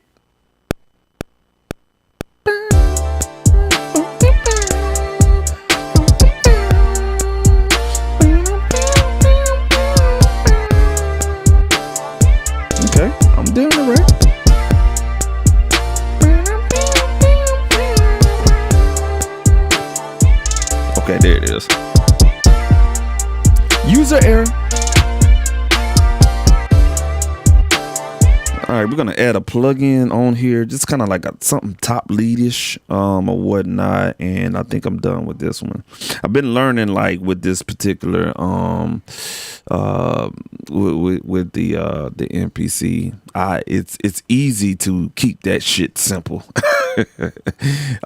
Okay, I'm doing it right. Okay, there it is. User error. All right, we're gonna add a plugin on here, just kind of like something top leadish or whatnot, and I think I'm done with this one. I've been learning like with this particular with the MPC. It's easy to keep that shit simple.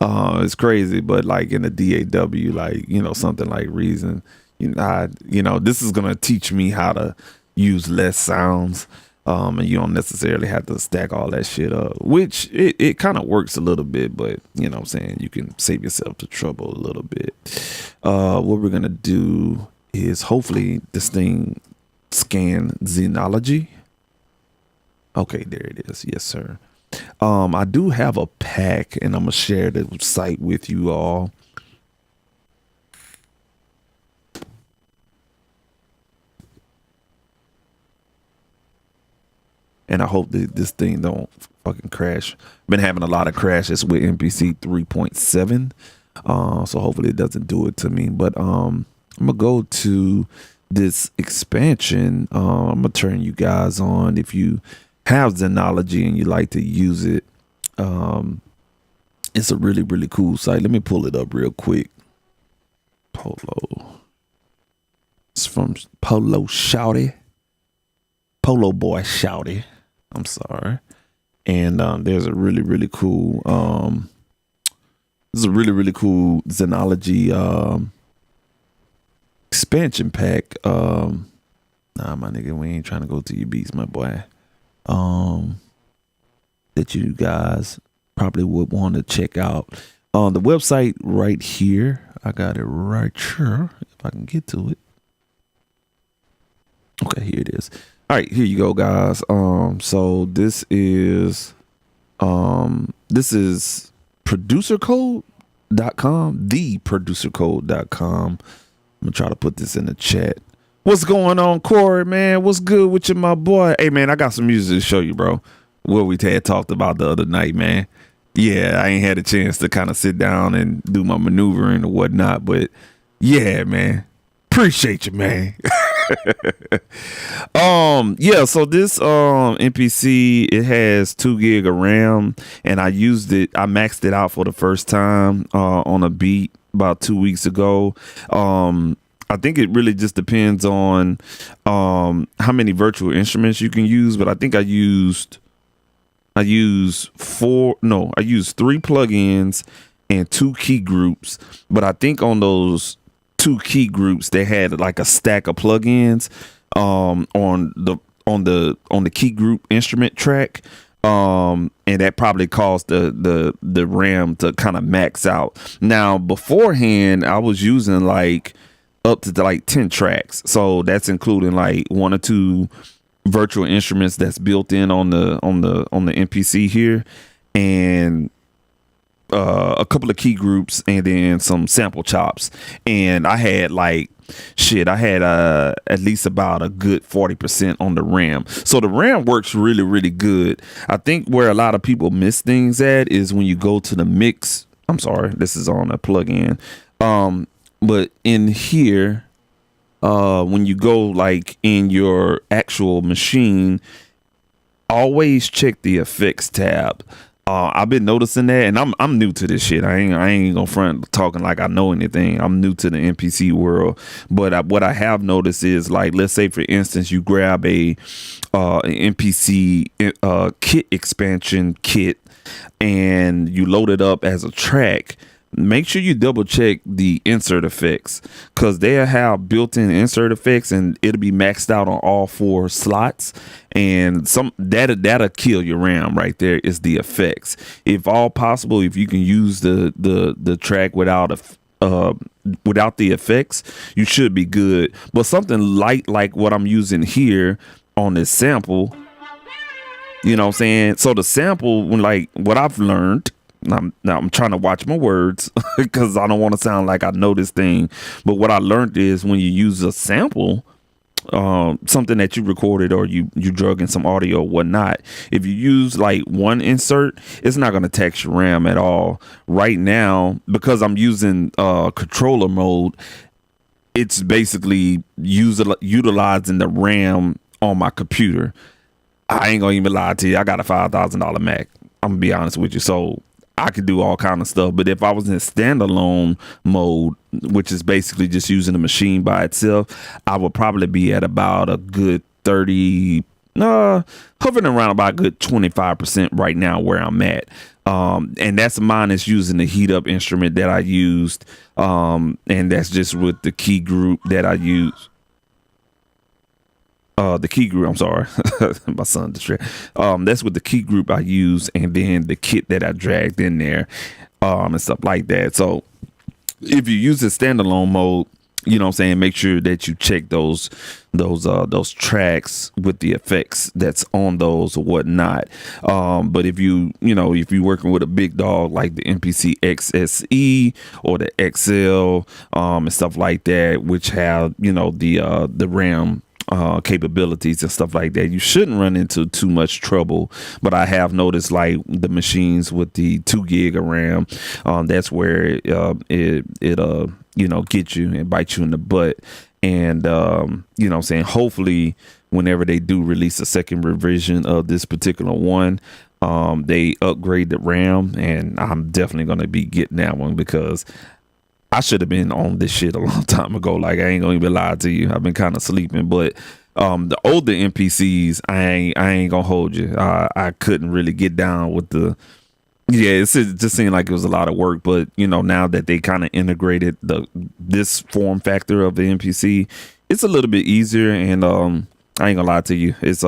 It's crazy, but like in the DAW, like, you know, something like Reason, you know, this is gonna teach me how to use less sounds. And you don't necessarily have to stack all that shit up, which it kind of works a little bit, but you know what I'm saying, you can save yourself the trouble a little bit. What we're gonna do is hopefully this thing scan Xenology. Okay, there it is. Yes, sir. I do have a pack, and I'm gonna share the site with you all. And I hope that this thing don't fucking crash. Been having a lot of crashes with MPC 3.7. So hopefully it doesn't do it to me. But I'm gonna go to this expansion. I'm gonna turn you guys on. If you have Xenology and you like to use it, it's a really, really cool site. Let me pull it up real quick. Polo. It's from Polo Shouty. Polo Boy Shouty. I'm sorry. And there's a really, really cool this is a really, really cool Xenology expansion pack. Nah, my nigga, we ain't trying to go to your beats, my boy. That you guys probably would want to check out. On the website right here. I got it right here. If I can get to it. Okay, here it is. All right, here you go, guys. So this is producercode.com, theproducercode.com. I'm gonna try to put this in the chat. What's going on, Corey, man? What's good with you, my boy? Hey, man, I got some music to show you, bro. What we had talked about the other night, man. Yeah, I ain't had a chance to kind of sit down and do my maneuvering or whatnot, but yeah, man. Appreciate you, man. Yeah, so this MPC, it has 2 gig of RAM, and I maxed it out for the first time on a beat about 2 weeks ago. I think it really just depends on how many virtual instruments you can use, but I think I used 3 plugins and 2 key groups. But I think on those 2 key groups, they had like a stack of plugins on the key group instrument track. And that probably caused the RAM to kind of max out. Now beforehand, I was using like up to like 10 tracks, so that's including like 1 or 2 virtual instruments that's built in on the MPC here, and a couple of key groups, and then some sample chops. And I had at least about a good 40% on the RAM. So the RAM works really, really good. I think where a lot of people miss things at is when you go to the mix. I'm sorry, this is on a plugin. But in here, when you go like in your actual machine, always check the effects tab. I've been noticing that, and I'm new to this shit. I ain't gonna front talking like I know anything. I'm new to the MPC world, but what I have noticed is, like, let's say for instance you grab a MPC kit expansion kit and you load it up as a track. Make sure you double check the insert effects, because they'll have built-in insert effects and it'll be maxed out on all 4 slots, and that'll kill your RAM right there. Is the effects. If all possible, if you can use the track without the effects, you should be good. But something light like what I'm using here on this sample, you know what I'm saying? So the sample, when, like, what I've learned, now I'm trying to watch my words because I don't want to sound like I know this thing. But what I learned is when you use a sample, something that you recorded or you drug in some audio or whatnot, if you use like one insert, it's not going to tax your RAM at all. Right now, because I'm using controller mode, it's basically utilizing the RAM on my computer. I ain't gonna even lie to you. I got a $5,000 Mac. I'm gonna be honest with you. So I could do all kind of stuff. But if I was in standalone mode, which is basically just using the machine by itself, I would probably be at about a good 30, hovering around about a good 25% right now where I'm at. And that's minus using the heat up instrument that I used. And that's just with the key group that I use. The key group, I'm sorry, my son distracted. That's with the key group I use, and then the kit that I dragged in there, and stuff like that. So if you use the standalone mode, you know what I'm saying, make sure that you check those tracks with the effects that's on those or whatnot. But if you're working with a big dog like the MPC XSE or the XL, and stuff like that, which have, the RAM capabilities and stuff like that, you shouldn't run into too much trouble. But I have noticed, like, the machines with the 2 gig of RAM, that's where it'll get you and bite you in the butt. And what I'm saying, hopefully whenever they do release a second revision of this particular one, they upgrade the RAM, and I'm definitely going to be getting that one, because I should have been on this shit a long time ago. Like, I ain't gonna even lie to you. I've been kind of sleeping. But the older MPCs, I ain't gonna hold you. I couldn't really get down with the. Yeah, it just seemed like it was a lot of work. But now that they kind of integrated this form factor of the MPC, it's a little bit easier. And I ain't gonna lie to you, it's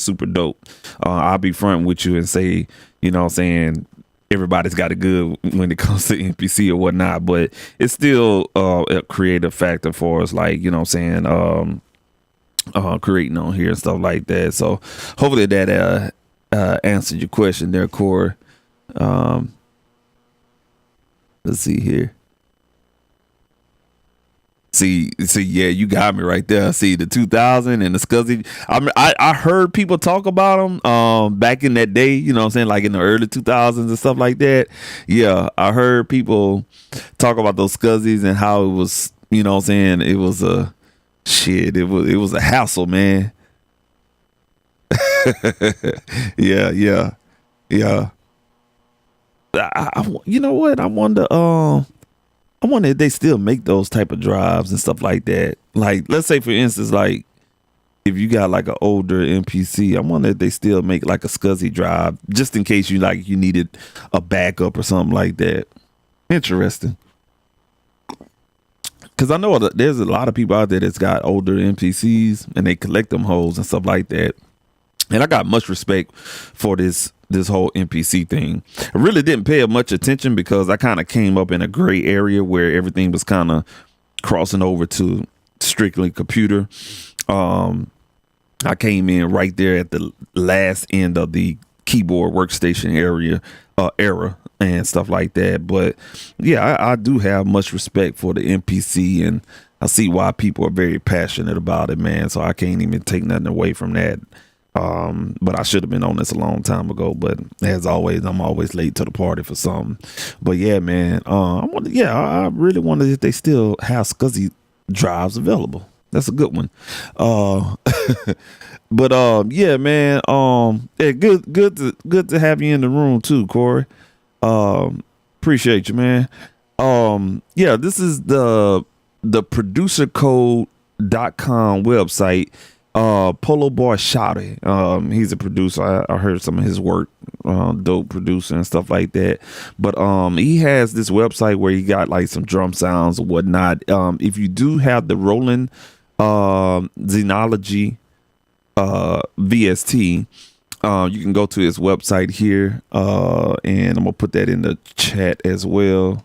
super dope. I'll be front with you and say, what I'm saying, everybody's got it good when it comes to MPC or whatnot, but it's still a creative factor for us, like, what I'm saying, creating on here and stuff like that. So hopefully that answered your question there, Corey. Let's see here. See, yeah, you got me right there. See, the 2000 and the Scuzzy. I heard people talk about them back in that day, what I'm saying, like in the early 2000s and stuff like that. Yeah, I heard people talk about those Scuzzies and how it was, what I'm saying, it was Shit, it was a hassle, man. Yeah, yeah, yeah. You know what? I wonder if they still make those type of drives and stuff like that. Like, let's say for instance, like if you got like an older MPC, I wonder if they still make like a SCSI drive just in case you needed a backup or something like that. Interesting. Because I know that there's a lot of people out there that's got older MPCs and they collect them hoes and stuff like that. And I got much respect for this whole MPC thing. I really didn't pay much attention because I kind of came up in a gray area where everything was kind of crossing over to strictly computer. I came in right there at the last end of the keyboard workstation era and stuff like that. But yeah, I do have much respect for the MPC, and I see why people are very passionate about it, man. So I can't even take nothing away from that. But I should have been on this a long time ago. But as always, I'm always late to the party for something. But yeah, man, I really wonder if they still have SCSI drives available. That's a good one. But yeah, man. Yeah, good to have you in the room too, Corey. Appreciate you, man. Yeah, this is the producercode.com website. Polo Boy Shouty. He's a producer. I heard some of his work, dope producer and stuff like that. But he has this website where he got like some drum sounds and whatnot. If you do have the Roland Xenology VST, you can go to his website here, and I'm gonna put that in the chat as well.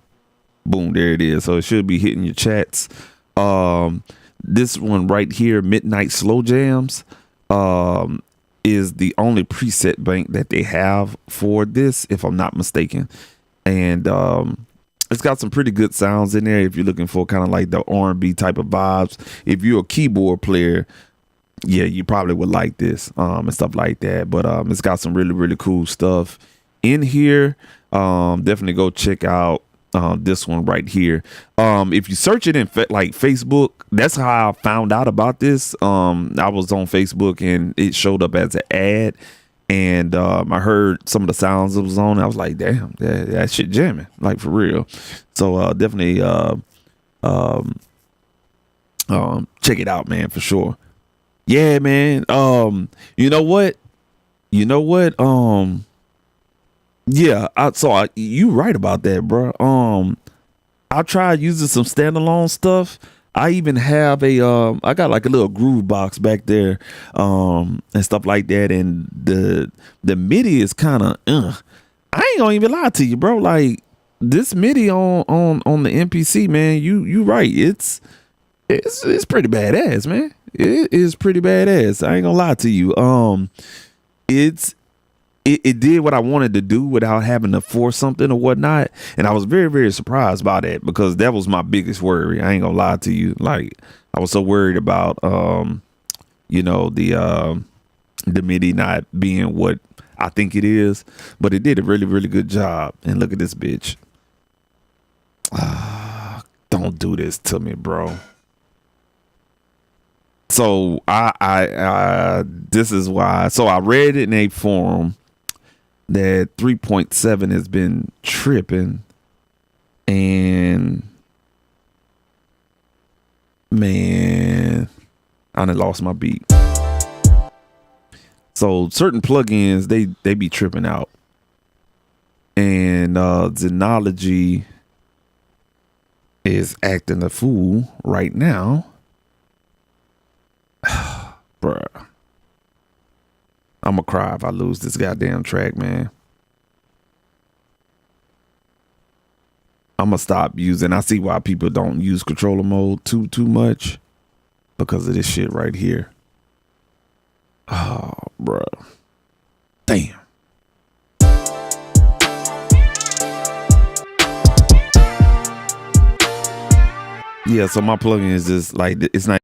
Boom, there it is. So it should be hitting your chats. This one right here, Midnight Slow Jams, is the only preset bank that they have for this, if I'm not mistaken. And it's got some pretty good sounds in there if you're looking for kind of like the R&B type of vibes. If you're a keyboard player, yeah, you probably would like this and stuff like that. But it's got some really, really cool stuff in here. Definitely go check out this one right here. If you search it in like Facebook, that's how I found out about this. I was on Facebook and it showed up as an ad, and I heard some of the sounds it was on. I was like, damn, that shit jamming, like for real. So definitely check it out, man, for sure. Yeah, man. You know what? Yeah, you right about that, bro. I tried using some standalone stuff. I even have I got like a little groove box back there, and stuff like that. And the MIDI is kind of, I ain't gonna even lie to you, bro. Like this MIDI on the MPC, man. You right. It's pretty badass, man. It is pretty badass. I ain't gonna lie to you. It did what I wanted to do without having to force something or whatnot. And I was very, very surprised by that because that was my biggest worry. I ain't gonna lie to you. Like I was so worried about, the MIDI not being what I think it is, but it did a really, really good job. And look at this bitch. Don't do this to me, bro. So I this is why. So I read it in a forum that 3.7 has been tripping, and man, I done lost my beat. So certain plugins they be tripping out, and Xenology is acting a fool right now. Bruh, I'm gonna cry if I lose this goddamn track, man. I'm gonna stop using. I see why people don't use controller mode too much because of this shit right here. Oh, bruh. Damn. Yeah, so my plugin is just like, it's not.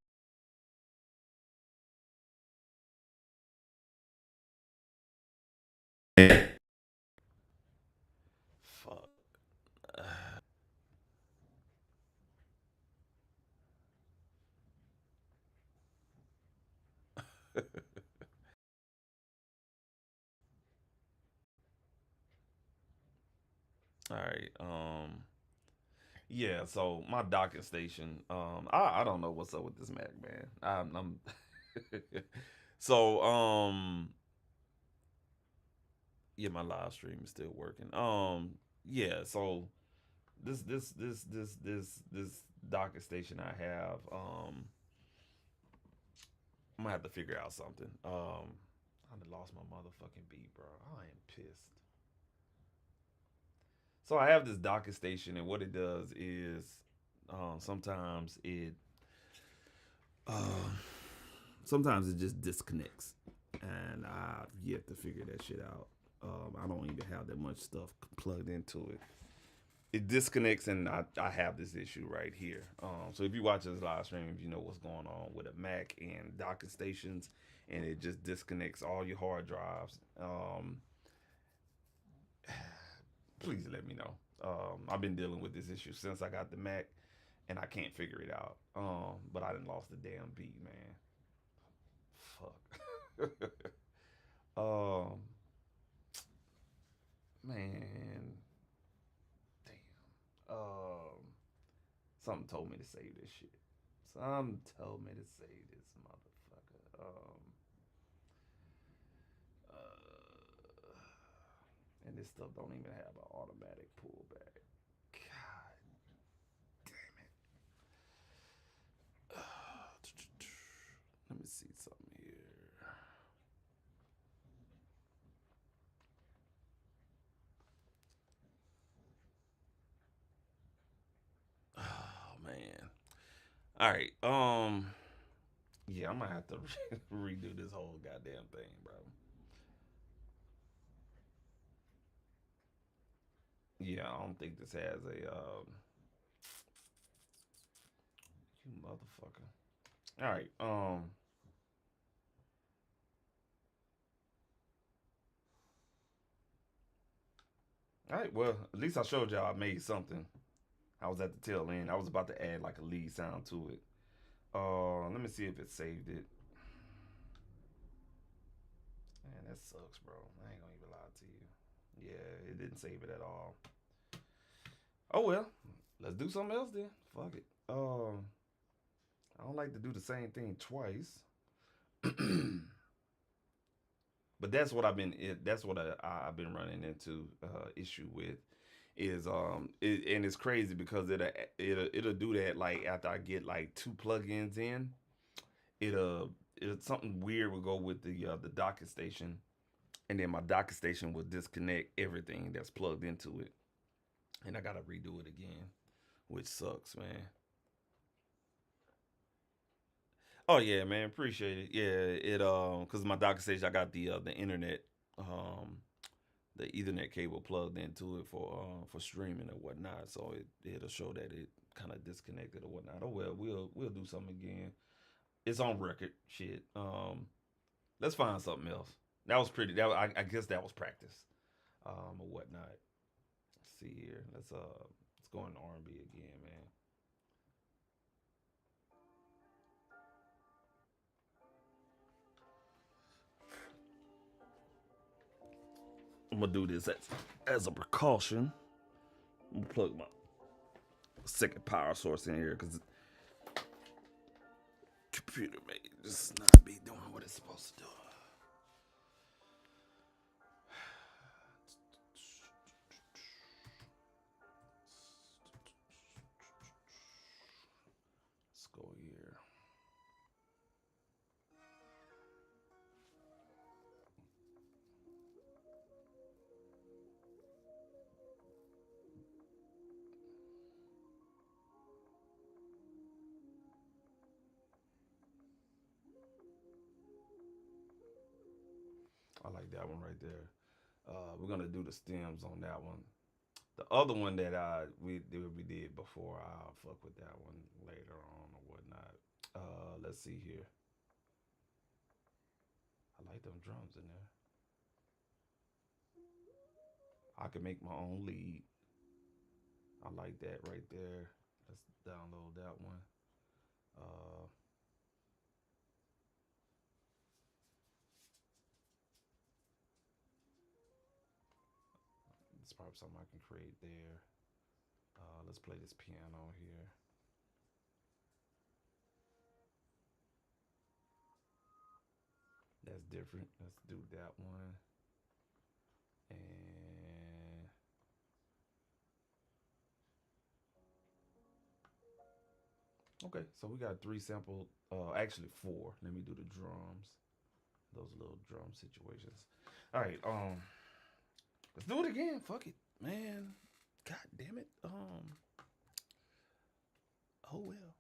All right. Yeah. So my docking station. I don't know what's up with this Mac, man. I'm so yeah, my live stream is still working. Yeah. So this docking station I have. I'm gonna have to figure out something. I done lost my motherfucking beat, bro. I am pissed. So I have this docking station, and what it does is sometimes uh, sometimes it just disconnects, and I've yet to figure that shit out. I don't even have that much stuff plugged into it. It disconnects, and I have this issue right here. So if you watch this live stream, you know what's going on with a Mac and docking stations, and it just disconnects all your hard drives. Please let me know. I've been dealing with this issue since I got the Mac, and I can't figure it out. But I done lost the damn beat, man. Fuck. um, man, damn. Something told me to save this shit. Some told me to save this motherfucker. And this stuff don't even have an automatic pullback. God damn it. Let me see something here. Oh man. All right. Yeah, I'm gonna have to redo this whole goddamn thing, bro. Yeah, I don't think this has a you motherfucker. All right. All right. Well, at least I showed y'all I made something. I was at the tail end. I was about to add like a lead sound to it. Let me see if it saved it. Man, that sucks, bro. I ain't gonna even lie to you. Yeah, it didn't save it at all. Oh well, let's do something else then. Fuck it. I don't like to do the same thing twice. But that's what I've been. That's what I've been running into issue with is and it's crazy because it'll do that like after I get like two plugins in. It'll something weird will go with the docket station, and then my docket station will disconnect everything that's plugged into it, and I gotta redo it again, which sucks, man. Oh yeah, man, appreciate it. Yeah, cause my docket station I got the internet, um, the Ethernet cable plugged into it for streaming and whatnot, so it'll show that it kind of disconnected or whatnot. Oh well, we'll do something again. It's on record, shit. Let's find something else. That was pretty. I guess that was practice, or whatnot. Let's see here. Let's go into R&B again, man. I'm gonna do this as a precaution. I'm gonna plug my second power source in here because computer may just not be doing what it's supposed to do. Let's go here. I like that one right there. We're gonna do the stems on that one. The other one that we did before, I'll fuck with that one later on or whatnot. Let's see here. I like them drums in there. I can make my own lead. I like that right there. Let's download that one. Uh, It's probably something I can create there. Let's play this piano here. That's different. Let's do that one. And okay, so we got 3 sampled, actually 4. Let me do the drums. Those little drum situations. All right, let's do it again. Fuck it, man. God damn it. Oh well.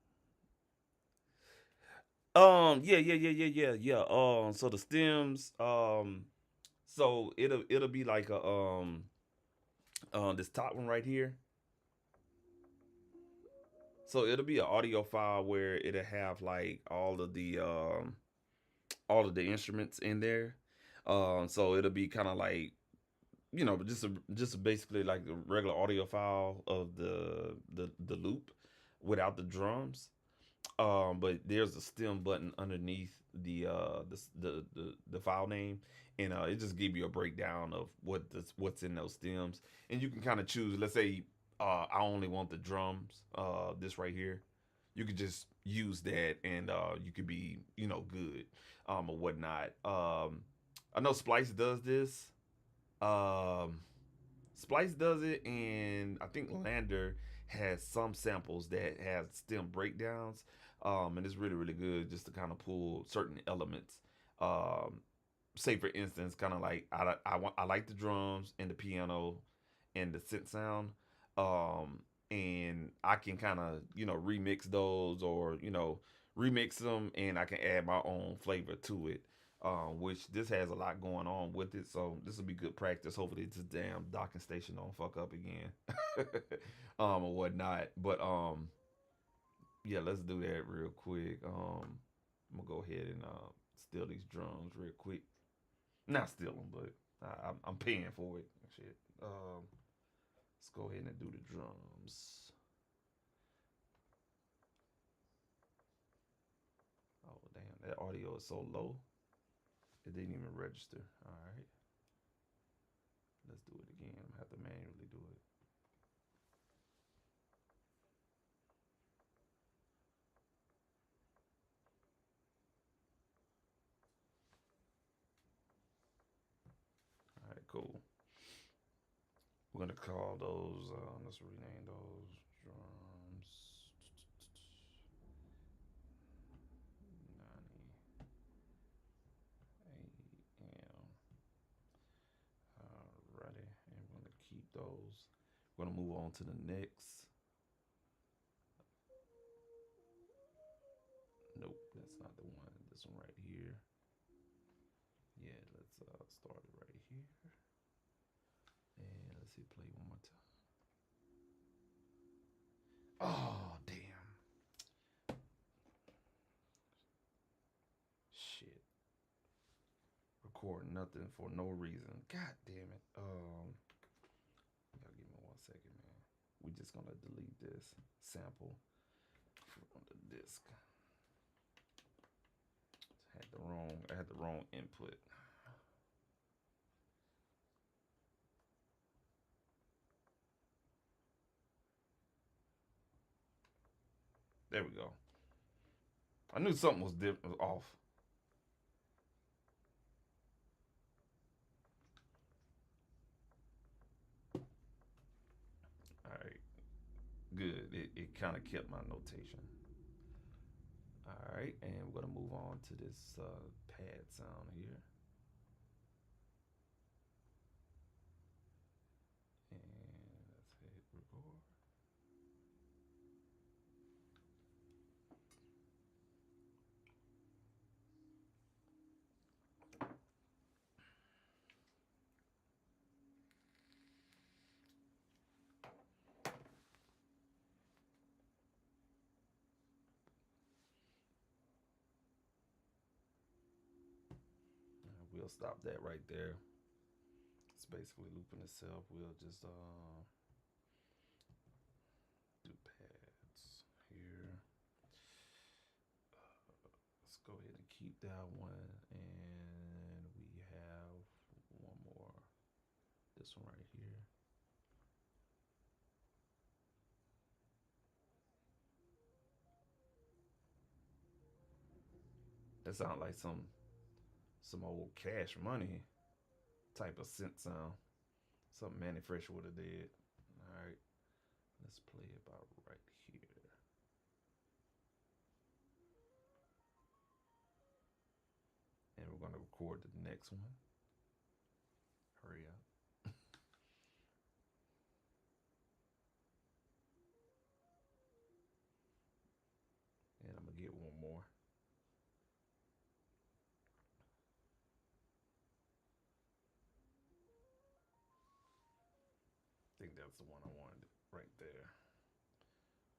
Yeah. So the stems, so it'll be like a this top one right here. So it'll be an audio file where it'll have like all of the instruments in there. So it'll be kind of like, you know, just basically like the regular audio file of the loop without the drums. But there's a stem button underneath the file name, and it just gives you a breakdown of what's in those stems, and you can kind of choose. Let's say I only want the drums, this right here. You could just use that, and you could be, you know, good, or whatnot. I know Splice does this. Splice does it, and I think Lander has some samples that have stem breakdowns, and it's really good just to kind of pull certain elements. Say for instance, kind of like I like the drums and the piano and the synth sound, and I can kind of, you know, remix those, or, you know, remix them, and I can add my own flavor to it. Which this has a lot going on with it, so this will be good practice. Hopefully, this damn docking station don't fuck up again, or whatnot. But yeah, let's do that real quick. I'm gonna go ahead and steal these drums real quick. Not steal them, but I'm paying for it. Shit. Let's go ahead and do the drums. Oh damn, that audio is so low. It didn't even register. All right. Let's do it again. I'm gonna have to manually do it. All right, cool. We're gonna call those. Let's rename those drums. 9 a.m. Alrighty, and we're gonna keep those. We're gonna move on to the next. Nope, that's not the one. This one right here. Yeah, let's start it right here. And let's see, play one more time. Oh, damn. Shit. Record nothing for no reason. God damn it. You gotta give me 1 second, man. We just gonna delete this sample from the disk. I had the wrong input. There we go. I knew something was different, was off. All right, good. It kind of kept my notation. All right, and we're gonna move on to this pad sound here. And let's hit record. We'll stop that right there. It's basically looping itself. We'll just do pads here. Let's go ahead and keep that one, and we have one more. This one right here. That sounds like some old Cash Money type of synth sound. Something Manny Fresh would have did. All right, let's play about right here. And we're gonna record the next one. Hurry up. And I'm gonna get one more. I think that's the one I wanted right there.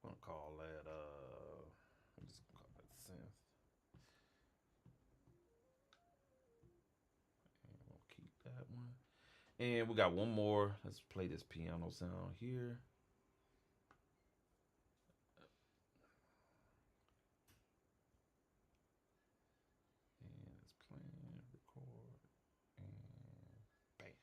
I'm gonna call that I'm just gonna call that synth. And we'll keep that one. And we got one more. Let's play this piano sound here. And it's playing, record, and bam.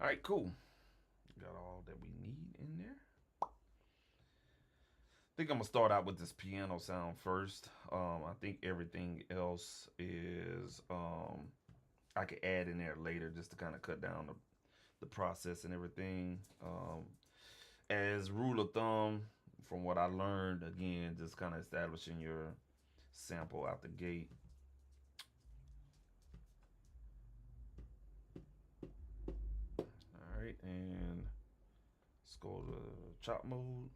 All right, cool. Got all that we need in there. I think I'm gonna start out with this piano sound first. I think everything else is I could add in there later just to kind of cut down the process and everything. As rule of thumb, from what I learned, again, just kind of establishing your sample out the gate. All right, and let's go to chop mode.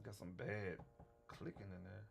Got some bad clicking in there.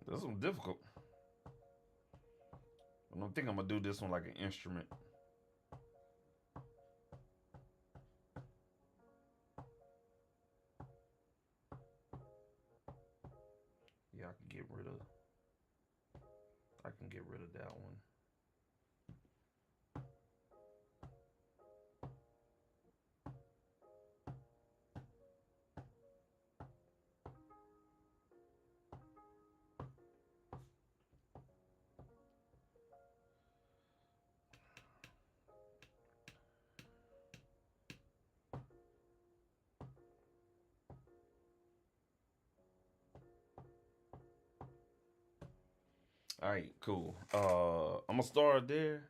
This one's difficult. I don't think I'm gonna do this one like an instrument. Yeah, I can get rid of that one. All right, cool. I'm gonna start there,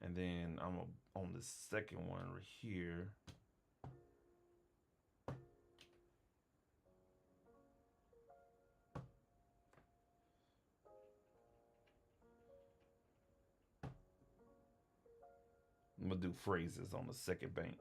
and then I'm on the second one right here. I'm gonna do phrases on the second bank.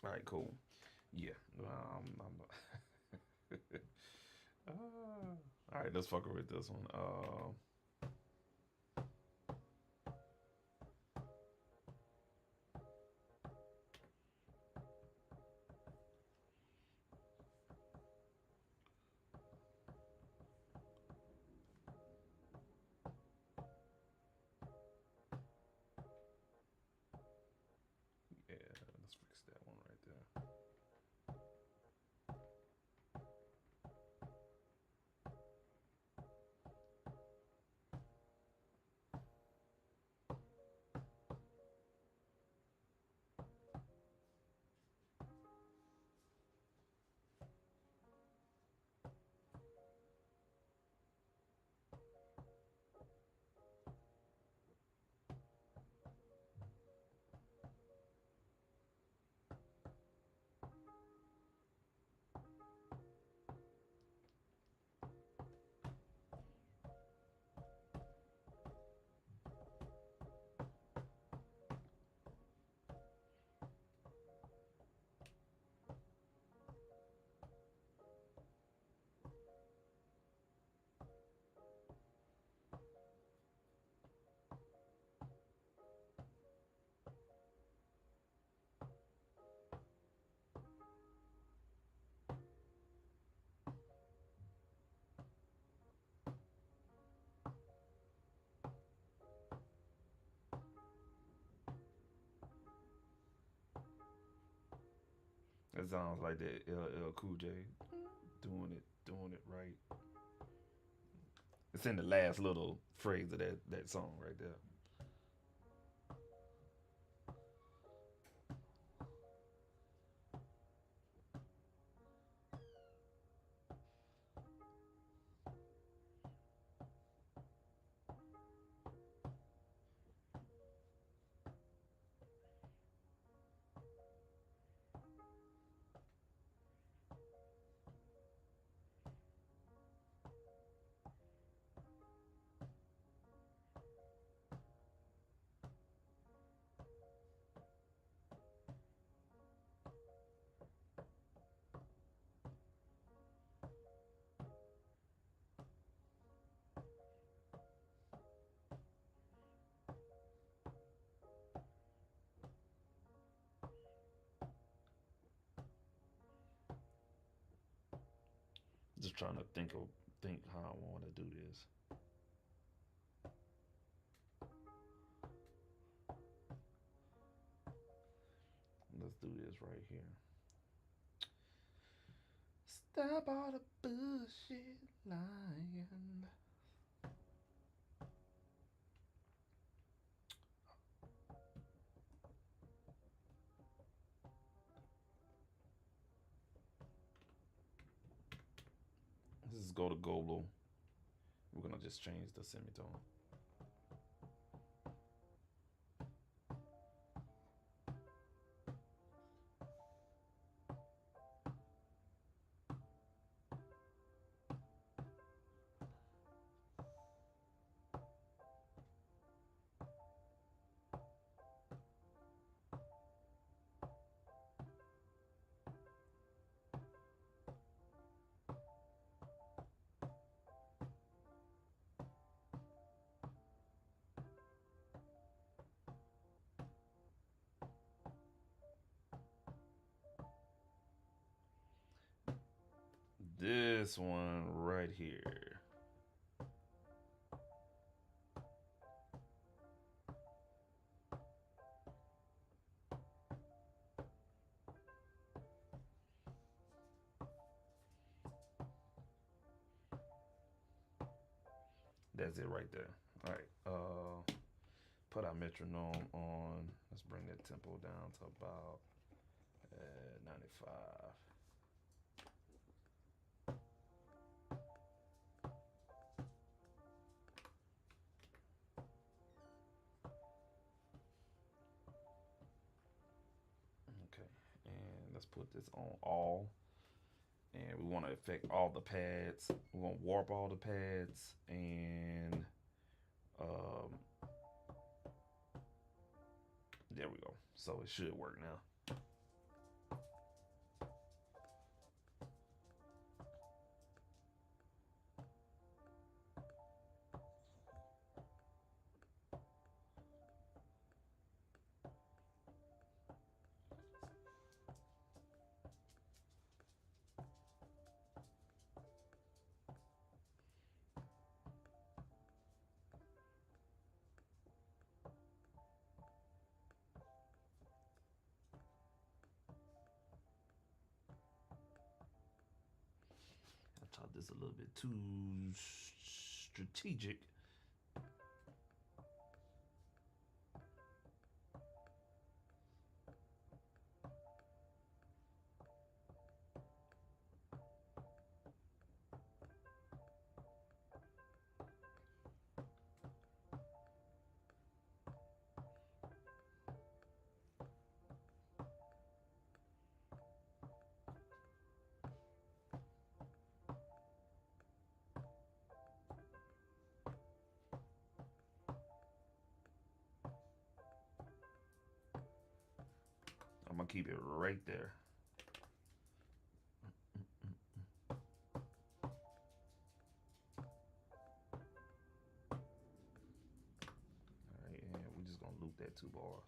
All right, cool. Yeah. All right, let's fuck with this one. Yeah, let's fix that one right there. That sounds like that LL Cool J doing it right. It's in the last little phrase of that song right there. Just trying to think how I want to do this. Let's do this right here. Stop all the bullshit lying. This is go to Golo. We're gonna just change the semitone. This one right here. That's it right there. All right. Put our metronome on. Let's bring that tempo down to about 95. Okay, and let's put this on all. And we want to affect all the pads. We want to warp all the pads and there we go. So it should work now. I thought this a little bit too strategic. I'm gonna keep it right there. All right, and we're just gonna loop that 2 bars.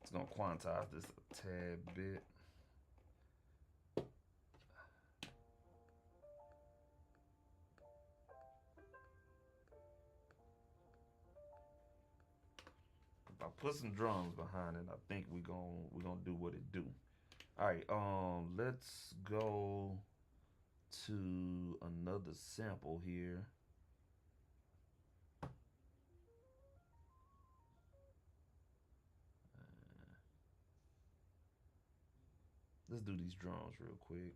It's gonna quantize this a tad bit. If I put some drums behind it, I think we're gonna do what it do. All right, let's go to another sample here. Let's do these drums real quick.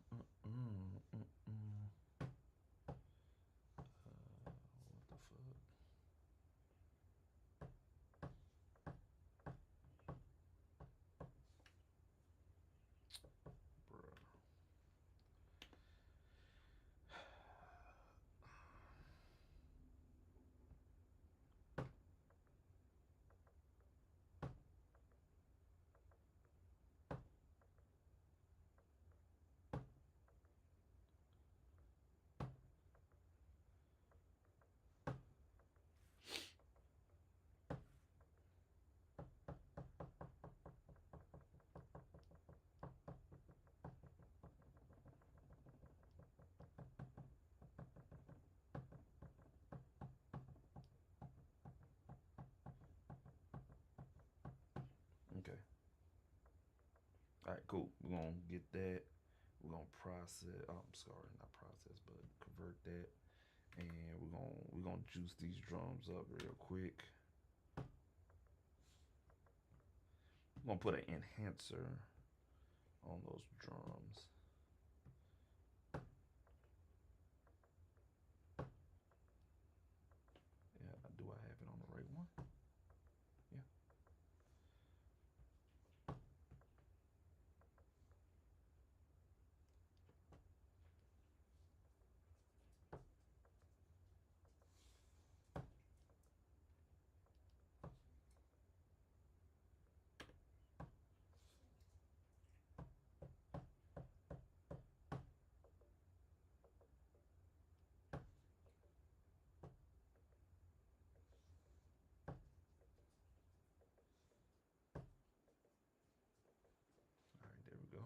What the fuck? Bruh. All right, cool. We're gonna get that. We're gonna process. Oh, I'm sorry, not process, but convert that. And we're gonna juice these drums up real quick. I'm gonna put an enhancer on those drums. Yeah, do I have it on the right one? Yeah. All right, there we go.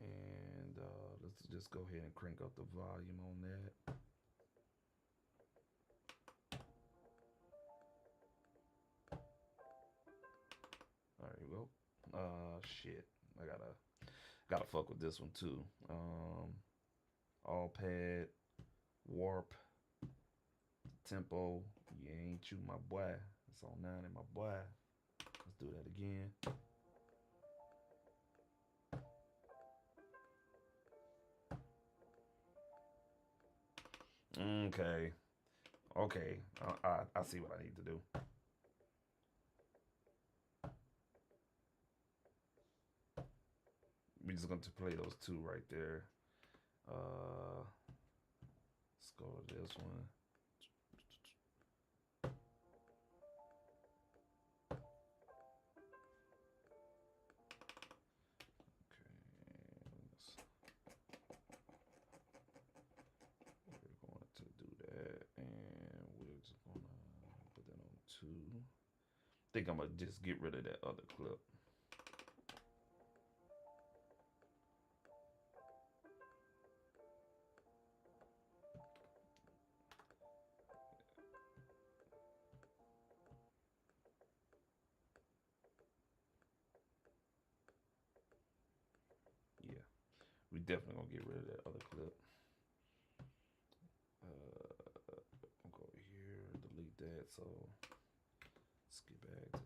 And let's just go ahead and crank up the volume on that. All right, well, shit, I gotta fuck with this one too. All pad, warp, tempo. You ain't you, my boy. It's on 9 in my boy. Let's do that again. Okay. Okay. I see what I need to do. We're just going to play those two right there. Let's go to this one. Okay. We're going to do that, and we're just gonna put that on 2. I think I'm gonna just get rid of that other clip. Yeah, we definitely gonna get rid of that other clip. I'll go over here, delete that. So let's get back to.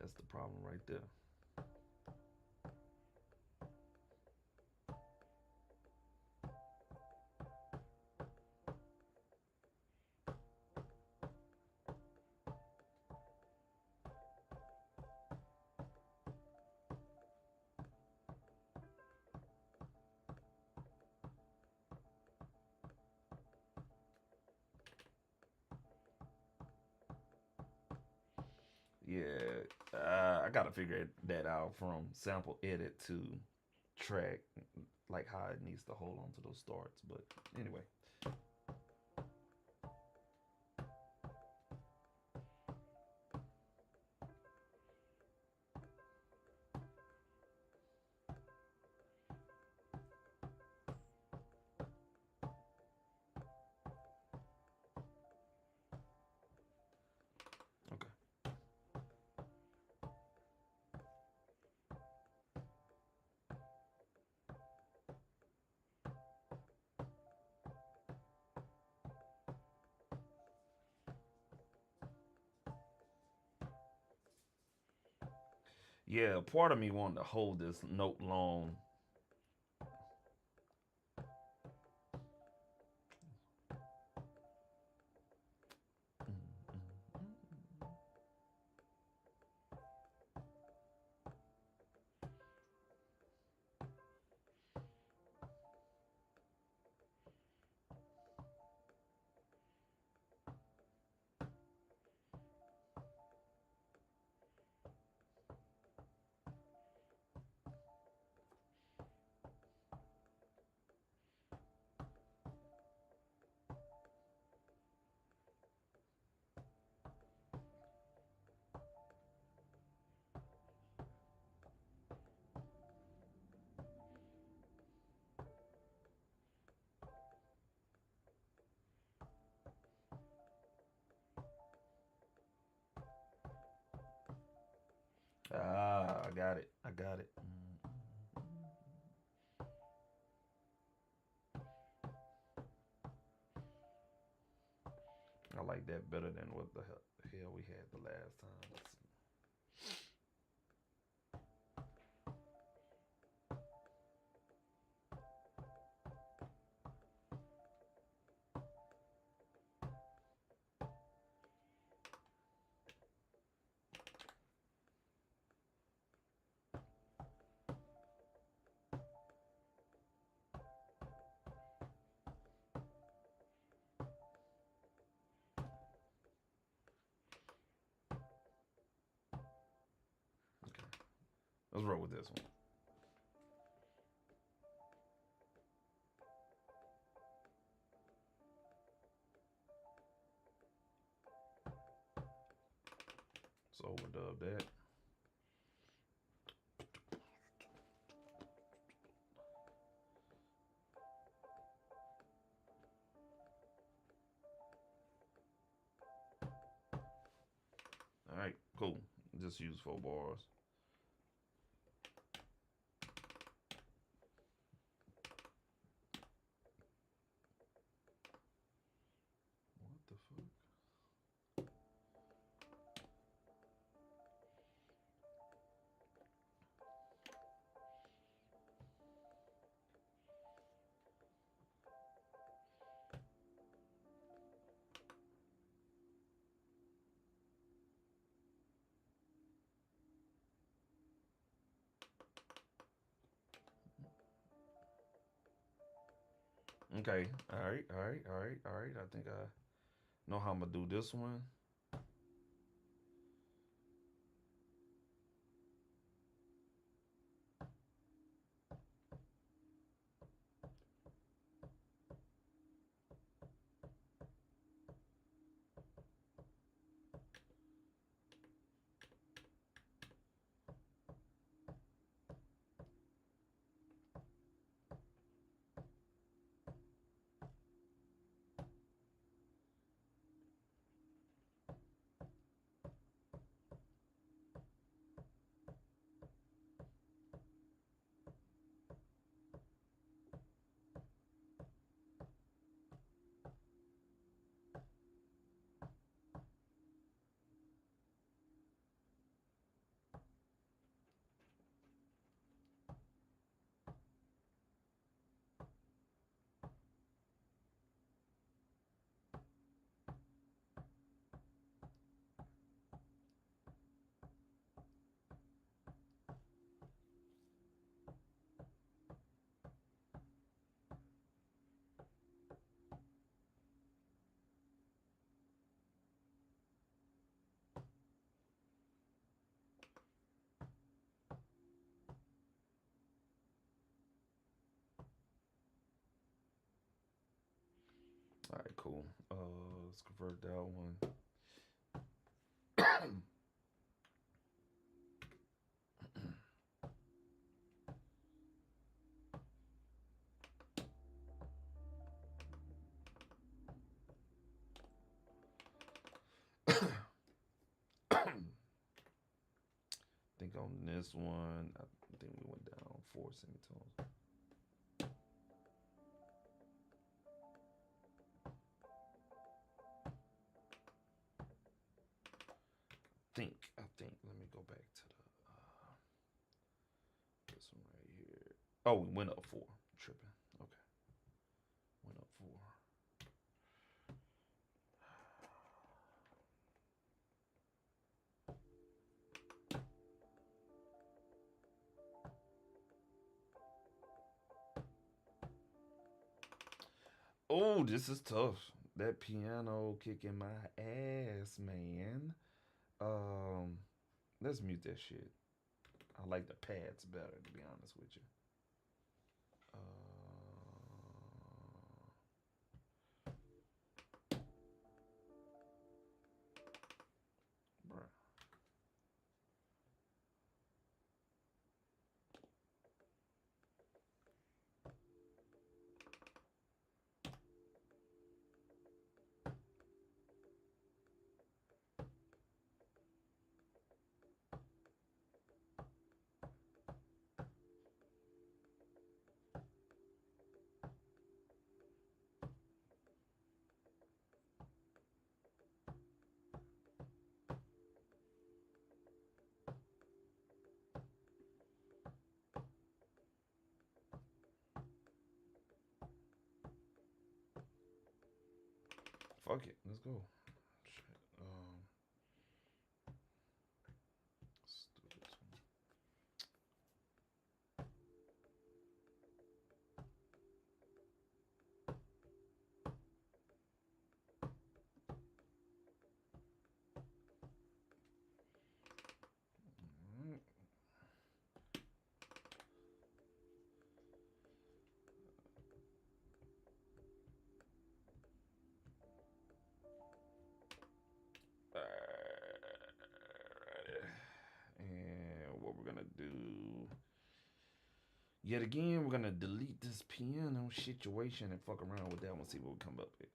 That's the problem right there. Yeah, I gotta figure that out from sample edit to track, like how it needs to hold on to those starts. But anyway. Okay. Yeah, part of me wanted to hold this note long. Ah, I got it. I got it. I like that better than what the hell we had the last time. Let's see. Okay, let's roll with this one. Let's overdub that. All right, cool. Just use 4 bars. What the fuck? Okay, all right. I think I know how I'm gonna do this one. All right, cool. Let's convert that one. I think on this one, I think we went down 4 semitones. I think. Let me go back to the this one right here. Oh, we went up 4. Tripping. Okay, went up 4. Oh, this is tough. That piano kicking my ass, man. Um, let's mute that shit. I like the pads better, to be honest with you. Bruh. fuck it. Let's go. Shit. Let's do this one. And what we're gonna do yet again, we're gonna delete this piano situation and fuck around with that one, see what we come up with.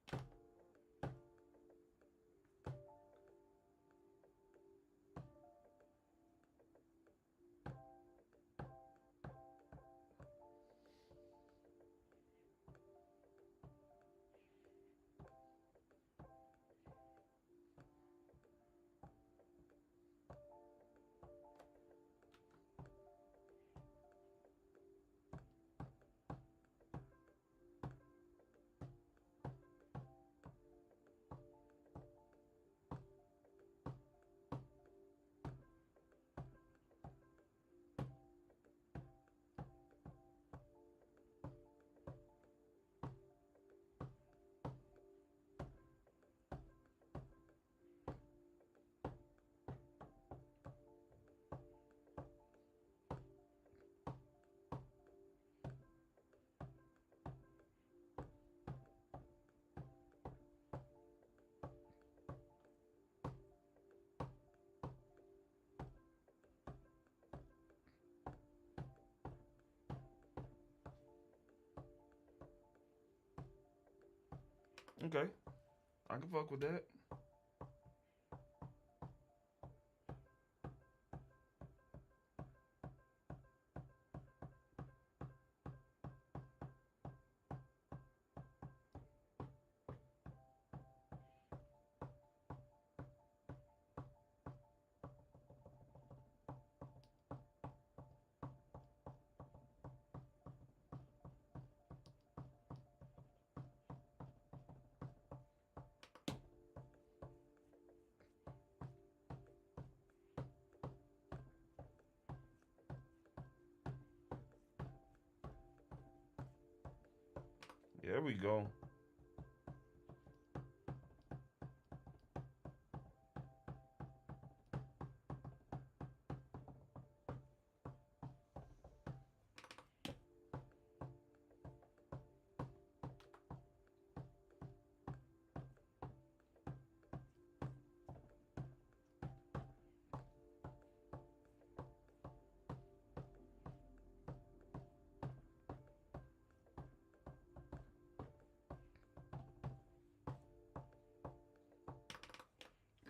Okay, I can fuck with that. There we go.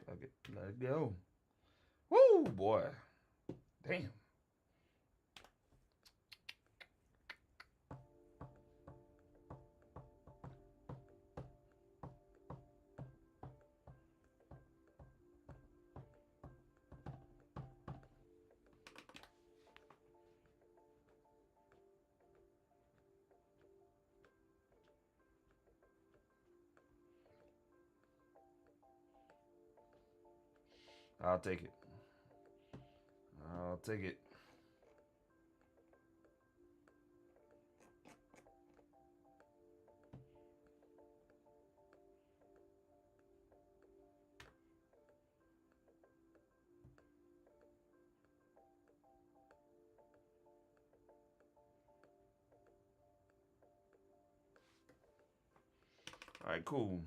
Okay, let it go. Woo, boy. Damn. I'll take it. I'll take it. All right, cool.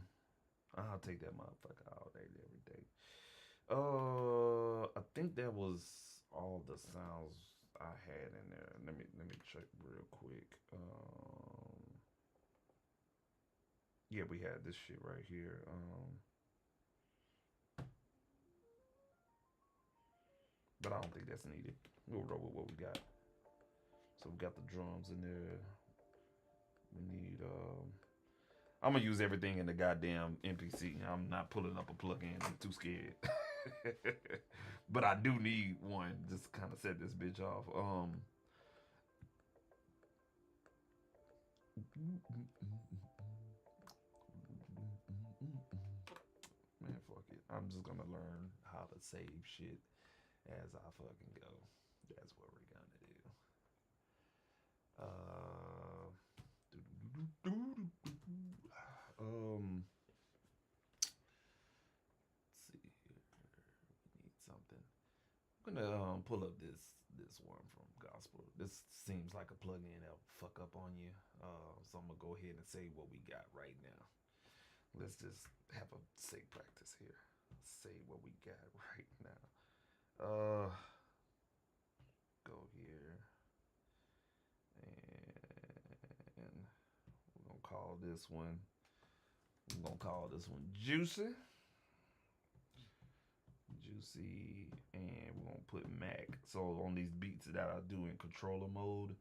I'll take that motherfucker all day, every day. I think that was all the sounds I had in there. Let me check real quick. Yeah, we had this shit right here. But I don't think that's needed. We'll roll with what we got. So we got the drums in there. We need I'm gonna use everything in the goddamn MPC. I'm not pulling up a plugin. I'm too scared. But I do need one. Just kind of set this bitch off. I'm just gonna learn how to save shit as I fucking go. That's what we're gonna do. Let's see here. We need something. I'm gonna pull up this one from Gospel. This seems like a plugin that'll fuck up on you. So I'm gonna go ahead and say what we got right now. Let's just have a safe practice here. Say what we got right now. Go here, and we're gonna call this one. I'm gonna call this one Juicy. Juicy, and we're gonna put Mac. So on these beats that I do in controller mode,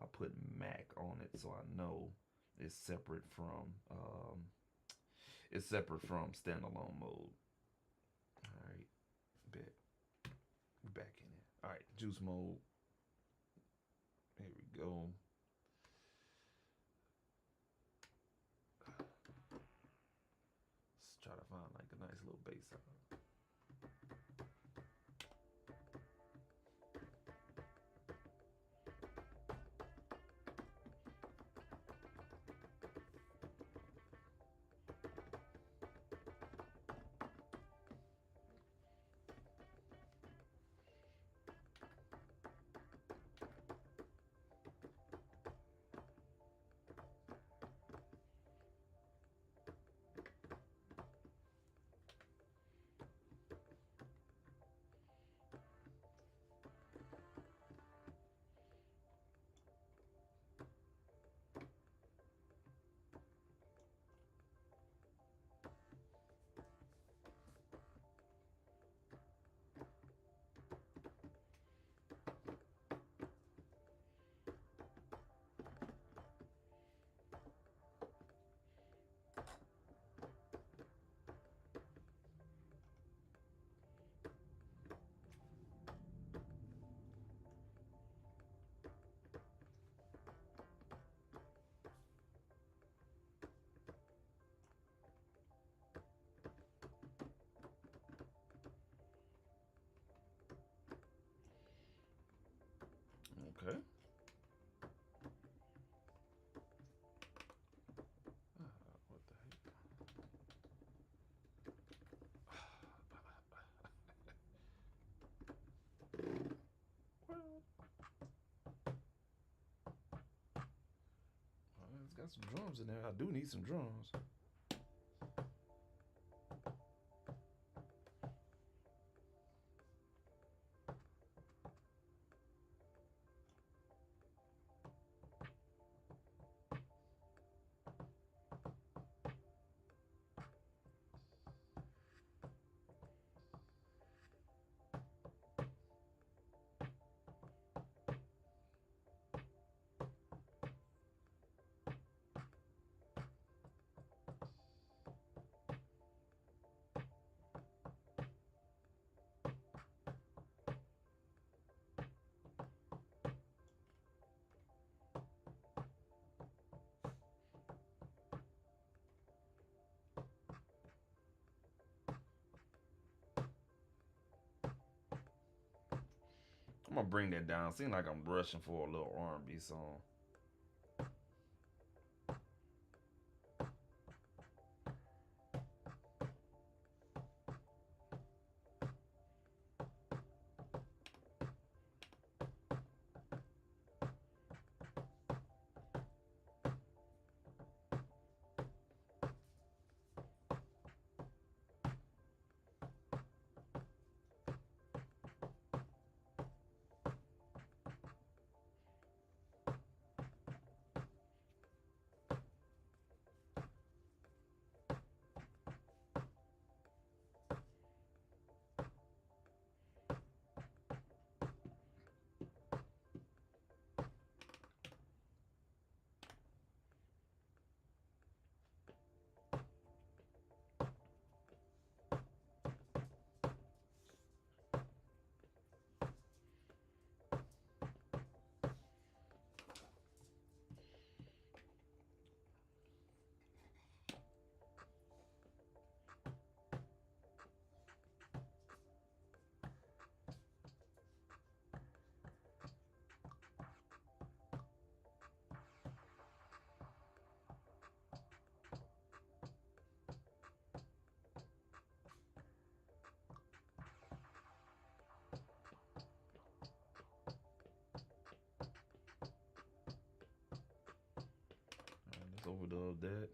I put Mac on it so I know it's separate from standalone mode. All right, bet. We're back in it. All right, juice mode. Here we go. Let's try to find like a nice little bass sound. Okay. What the heck? Well, it's got some drums in there. I do need some drums. I'm gonna bring that down. Seems like I'm rushing for a little R&B song. bit of that.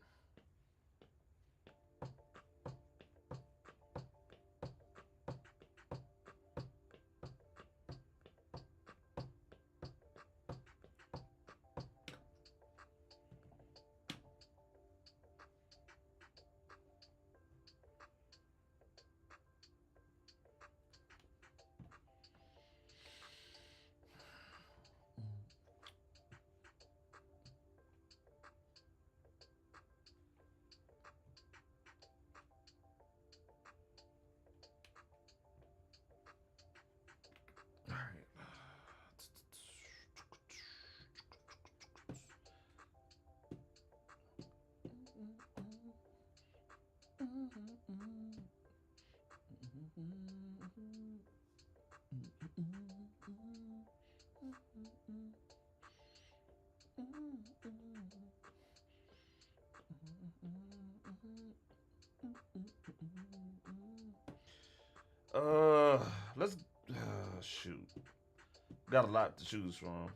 Let's shoot. Got a lot to choose from.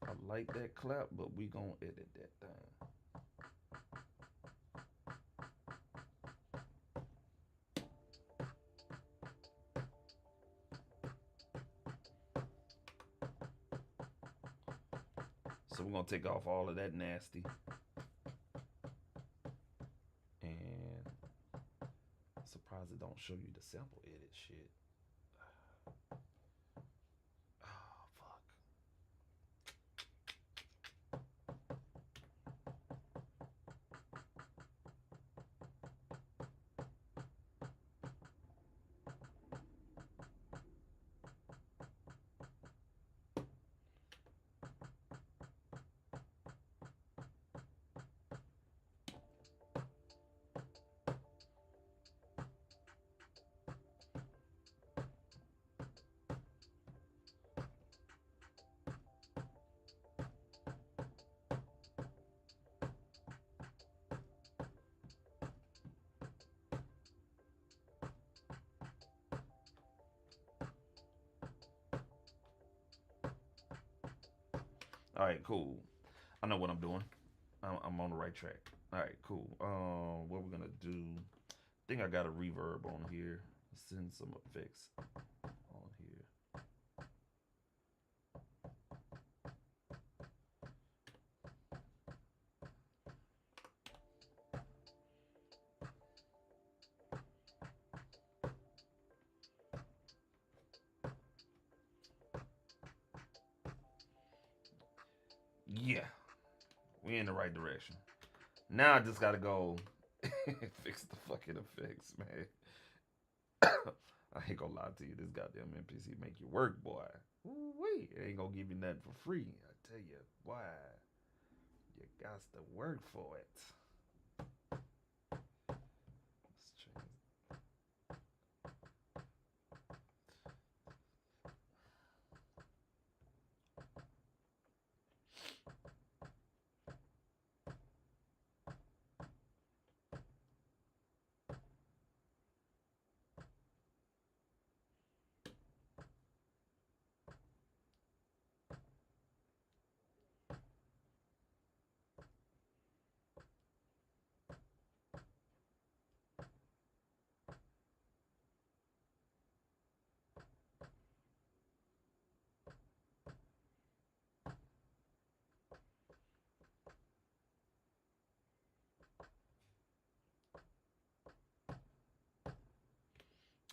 I like that clap, but we gonna edit that thing. So we're gonna take off all of that nasty. And I'm surprised it don't show you the sample edit shit. Oh, fuck. All right, cool. I know what I'm doing. I'm on the right track. All right, cool. What we're gonna do? I think I got a reverb on here. Send some effects on here. Yeah, we in the right direction. Now I just gotta go fix the fucking effects, man. I ain't gonna lie to you, this goddamn MPC make you work, boy. Ooh-wee. It ain't gonna give you nothing for free. I tell you, boy, you got to work for it. Let's change.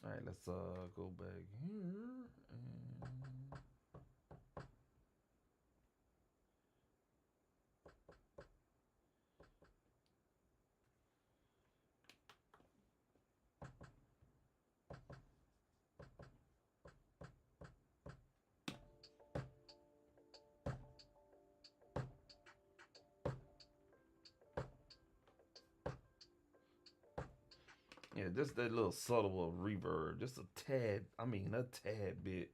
All right, let's go back here and Yeah, just that little subtle reverb, just a tad. I mean, a tad bit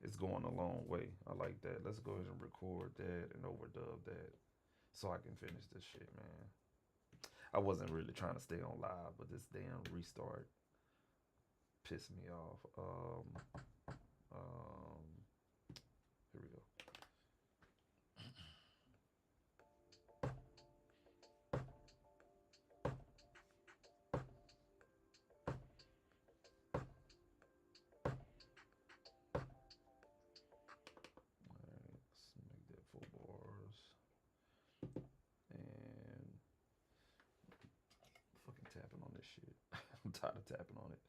is going a long way. I like that. Let's go ahead and record that and overdub that, so I can finish this shit, man. I wasn't really trying to stay on live, but this damn restart pissed me off. Here we go. Alright, let's make that 4 bars. And fucking tapping on this shit. I'm tired of tapping on it.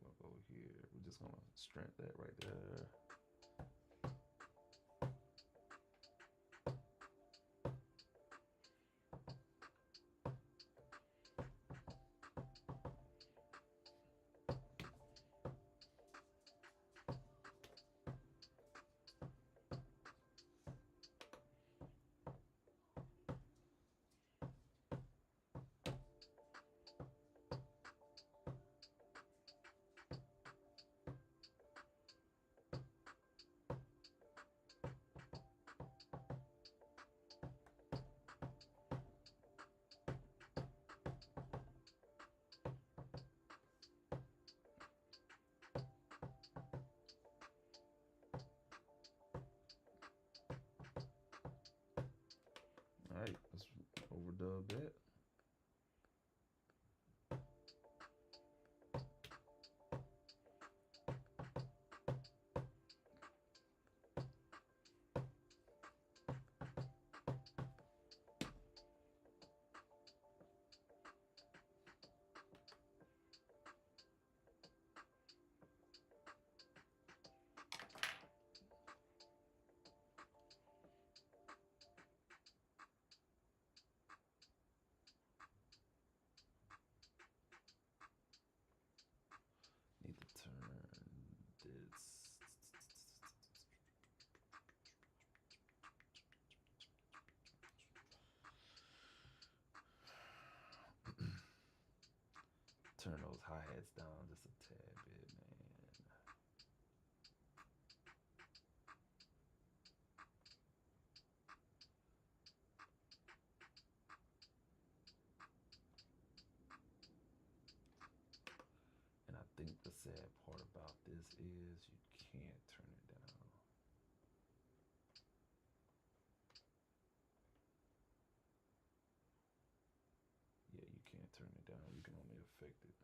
We'll go here. We're just gonna strength that right there. All right, let's overdub that. Need to turn this. Turn those hi-hats down just a tad bit, man. And I think the sad part about this is you can't turn it down. Yeah, you can't turn it down. You can only affect it.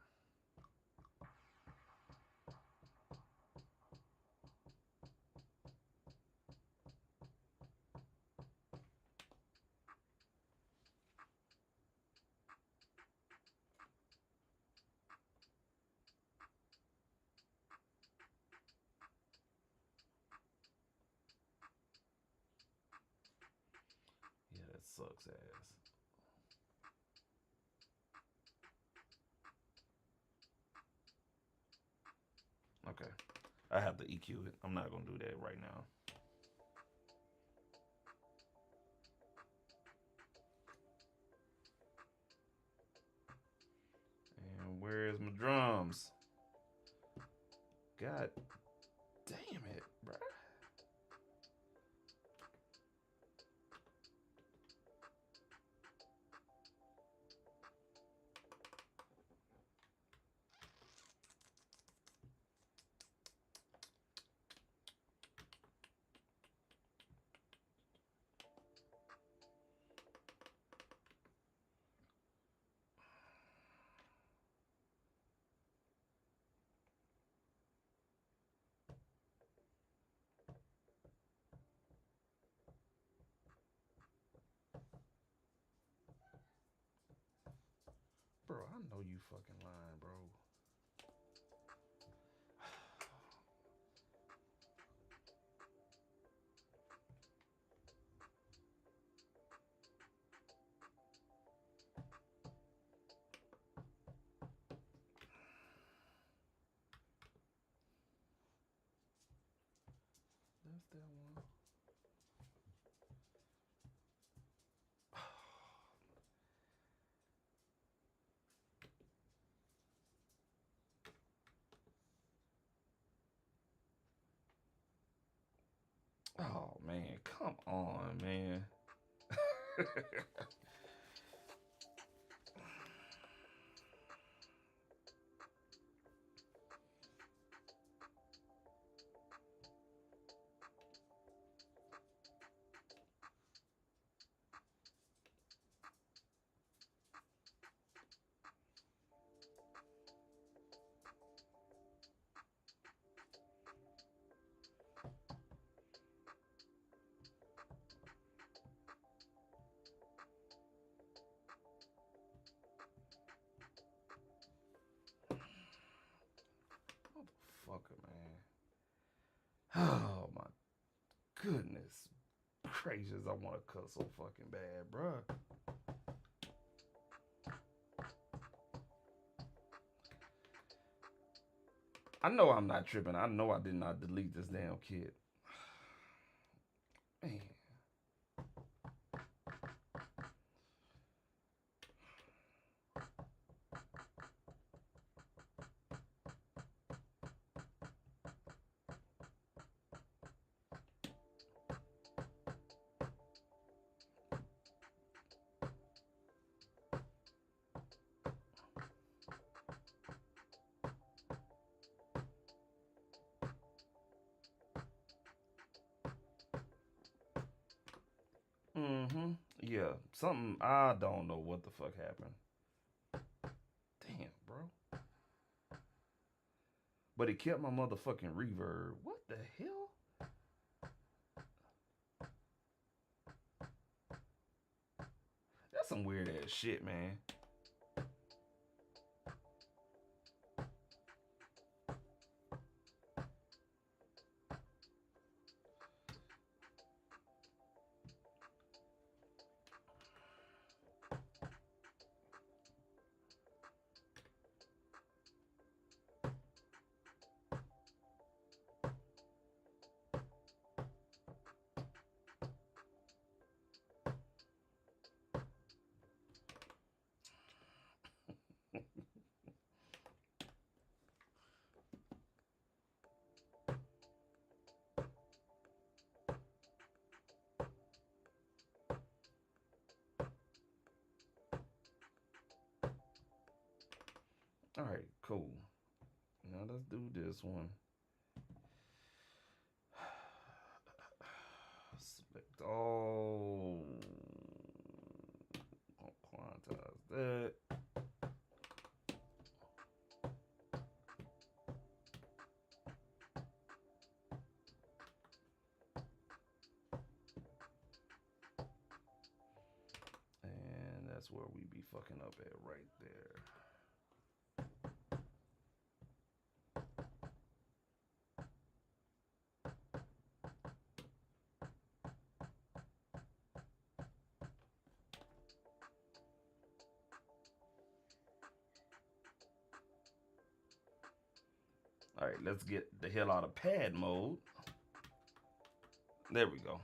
Yeah, that sucks ass. Okay, I have to EQ it. I'm not gonna do that right now. And where's my drums? God damn it, bruh. Bro, I know you fucking lying, bro. That's that one. Oh man, come on, man. Motherfucker, man. Oh my goodness gracious, I want to cuss so fucking bad, bruh. I know I'm not tripping. I know I did not delete this damn kid. Man. Yeah, something, I don't know what the fuck happened. Damn, bro. But it kept my motherfucking reverb. What the hell? That's some weird ass shit, man. All right, cool. Now let's do this one. Select all. I'll quantize that. And that's where we be fucking up at right there. All right, let's get the hell out of pad mode. There we go.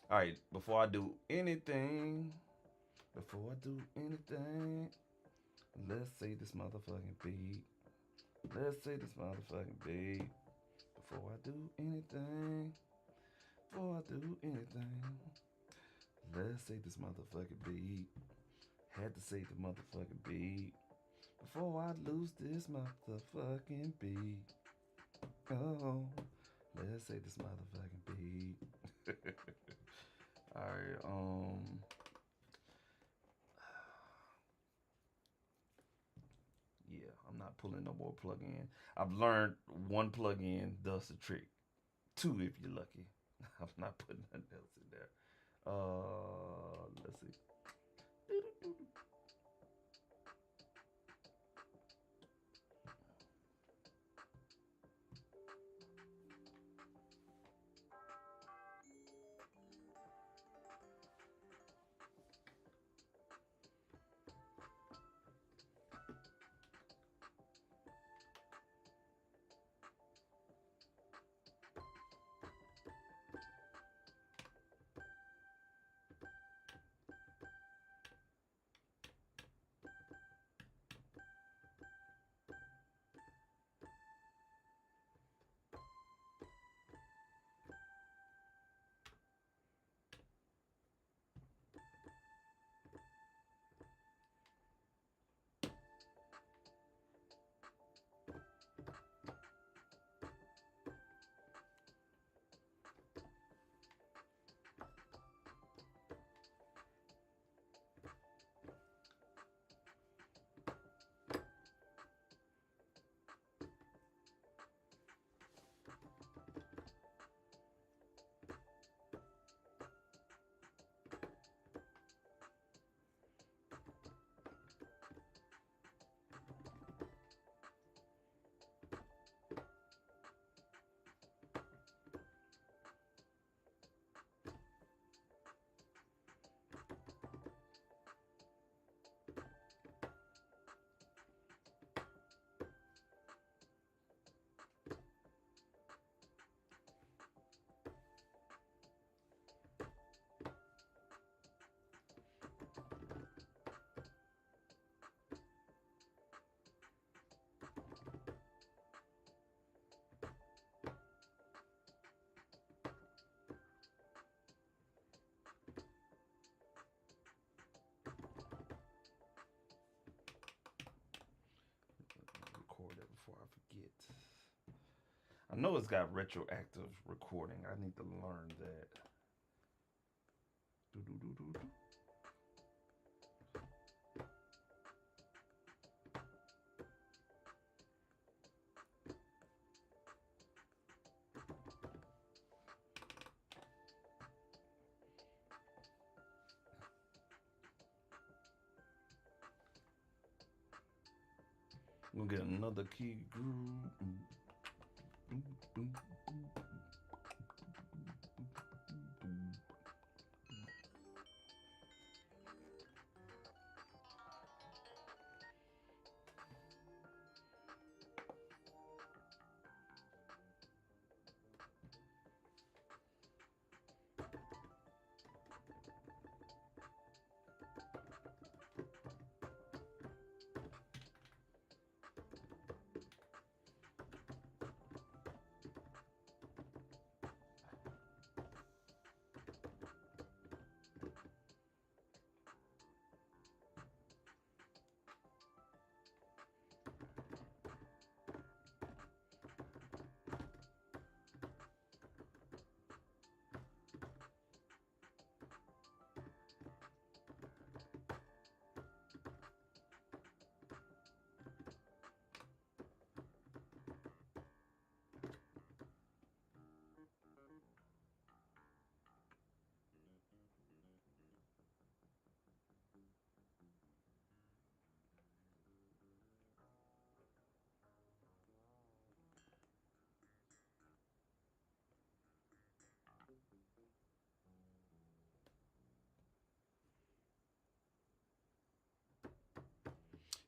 All right, before I do anything, let's say this motherfucking beat. Let's say this motherfucking beat. Before I do anything, let's say this motherfucking beat. Had to say the motherfucking beat before I lose this motherfucking beat. Oh, let's say this motherfucking beat. All right, yeah, I'm not pulling no more plug-in. I've learned one plug-in does the trick. Two if you're lucky. I'm not putting nothing else in there. Let's see. Record it before I forget. I know it's got retroactive recording. I need to learn that. Do. We'll get another key groove.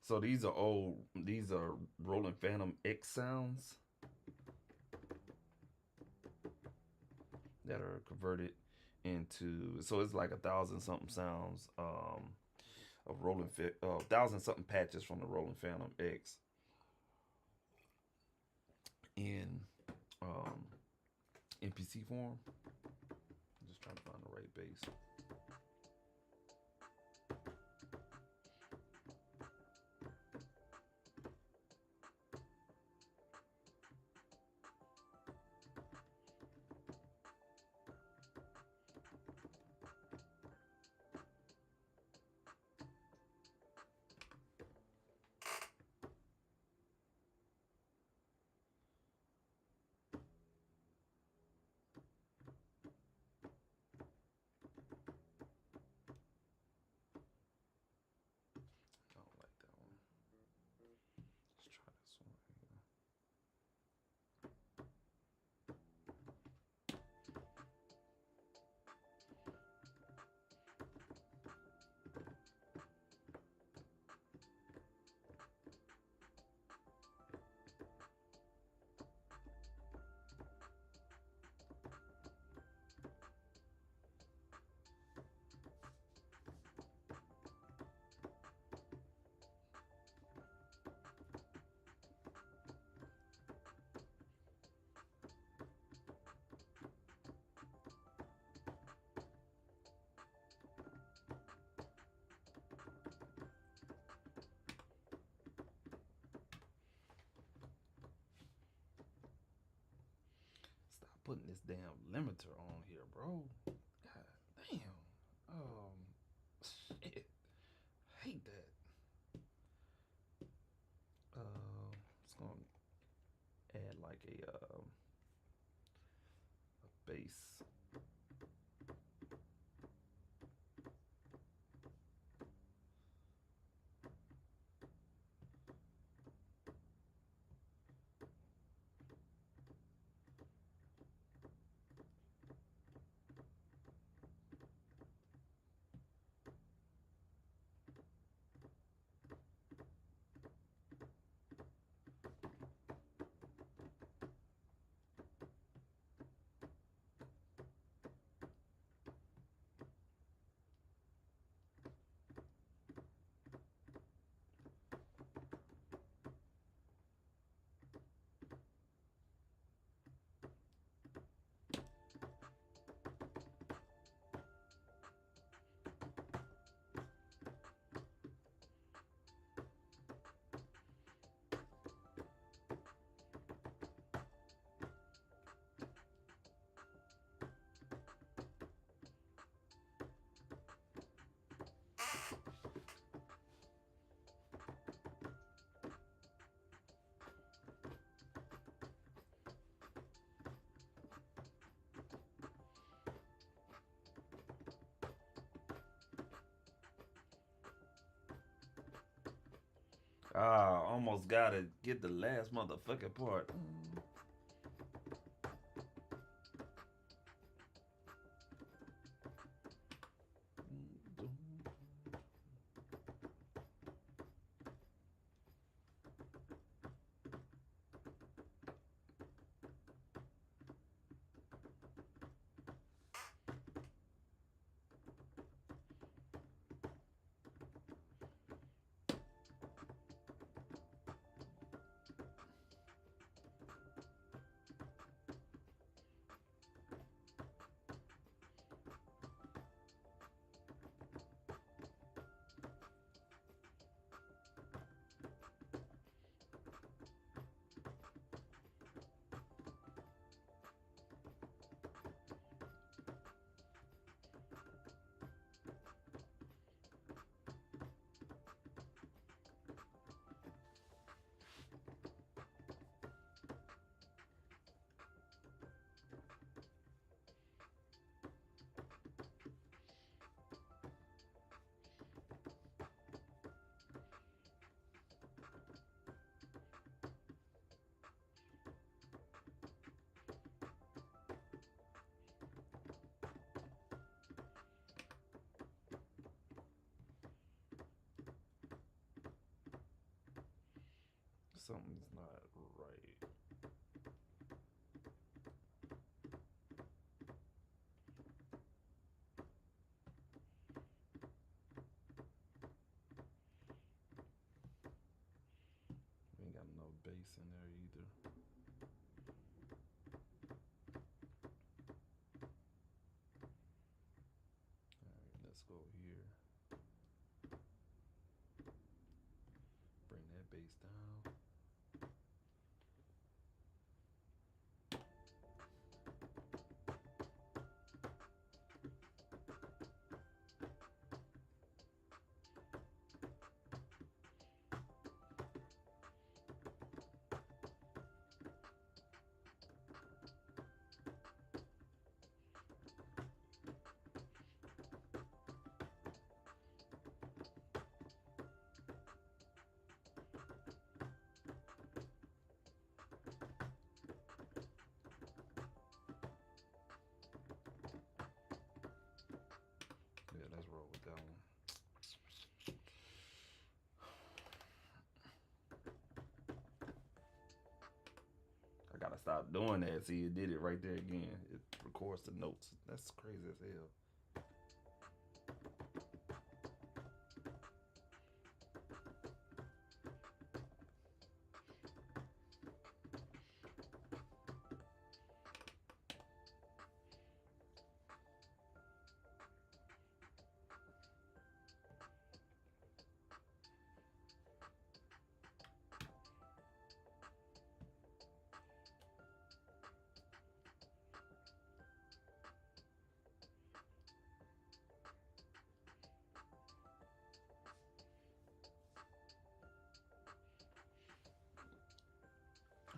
So these are Roland Phantom X sounds that are converted into, so it's like 1,000 something sounds of Rolling 1,000 something patches from the Rolling Phantom X in MPC form. I'm just trying to find the right bass. I don't like that one. Let's try this one here. Stop putting this damn limiter on here, bro. God damn. Shit. Hate that. It's gonna add like a bass. Almost gotta get the last motherfucking part. Something's not right. bass in there either. Alright, let's go here. Bring that bass down. Yeah, let's roll with that one. I gotta stop doing that. See, it did it right there again. It records the notes. That's crazy as hell.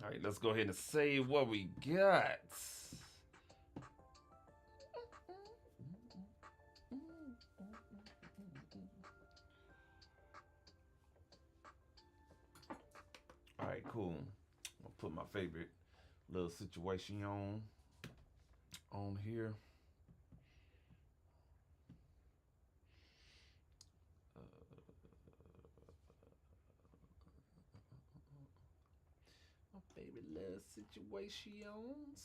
All right, let's go ahead and save what we got. All right, cool. I'll put my favorite little situation on here. My favorite little situations.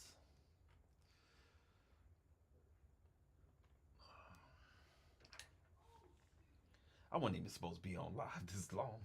I wasn't even supposed to be on live this long.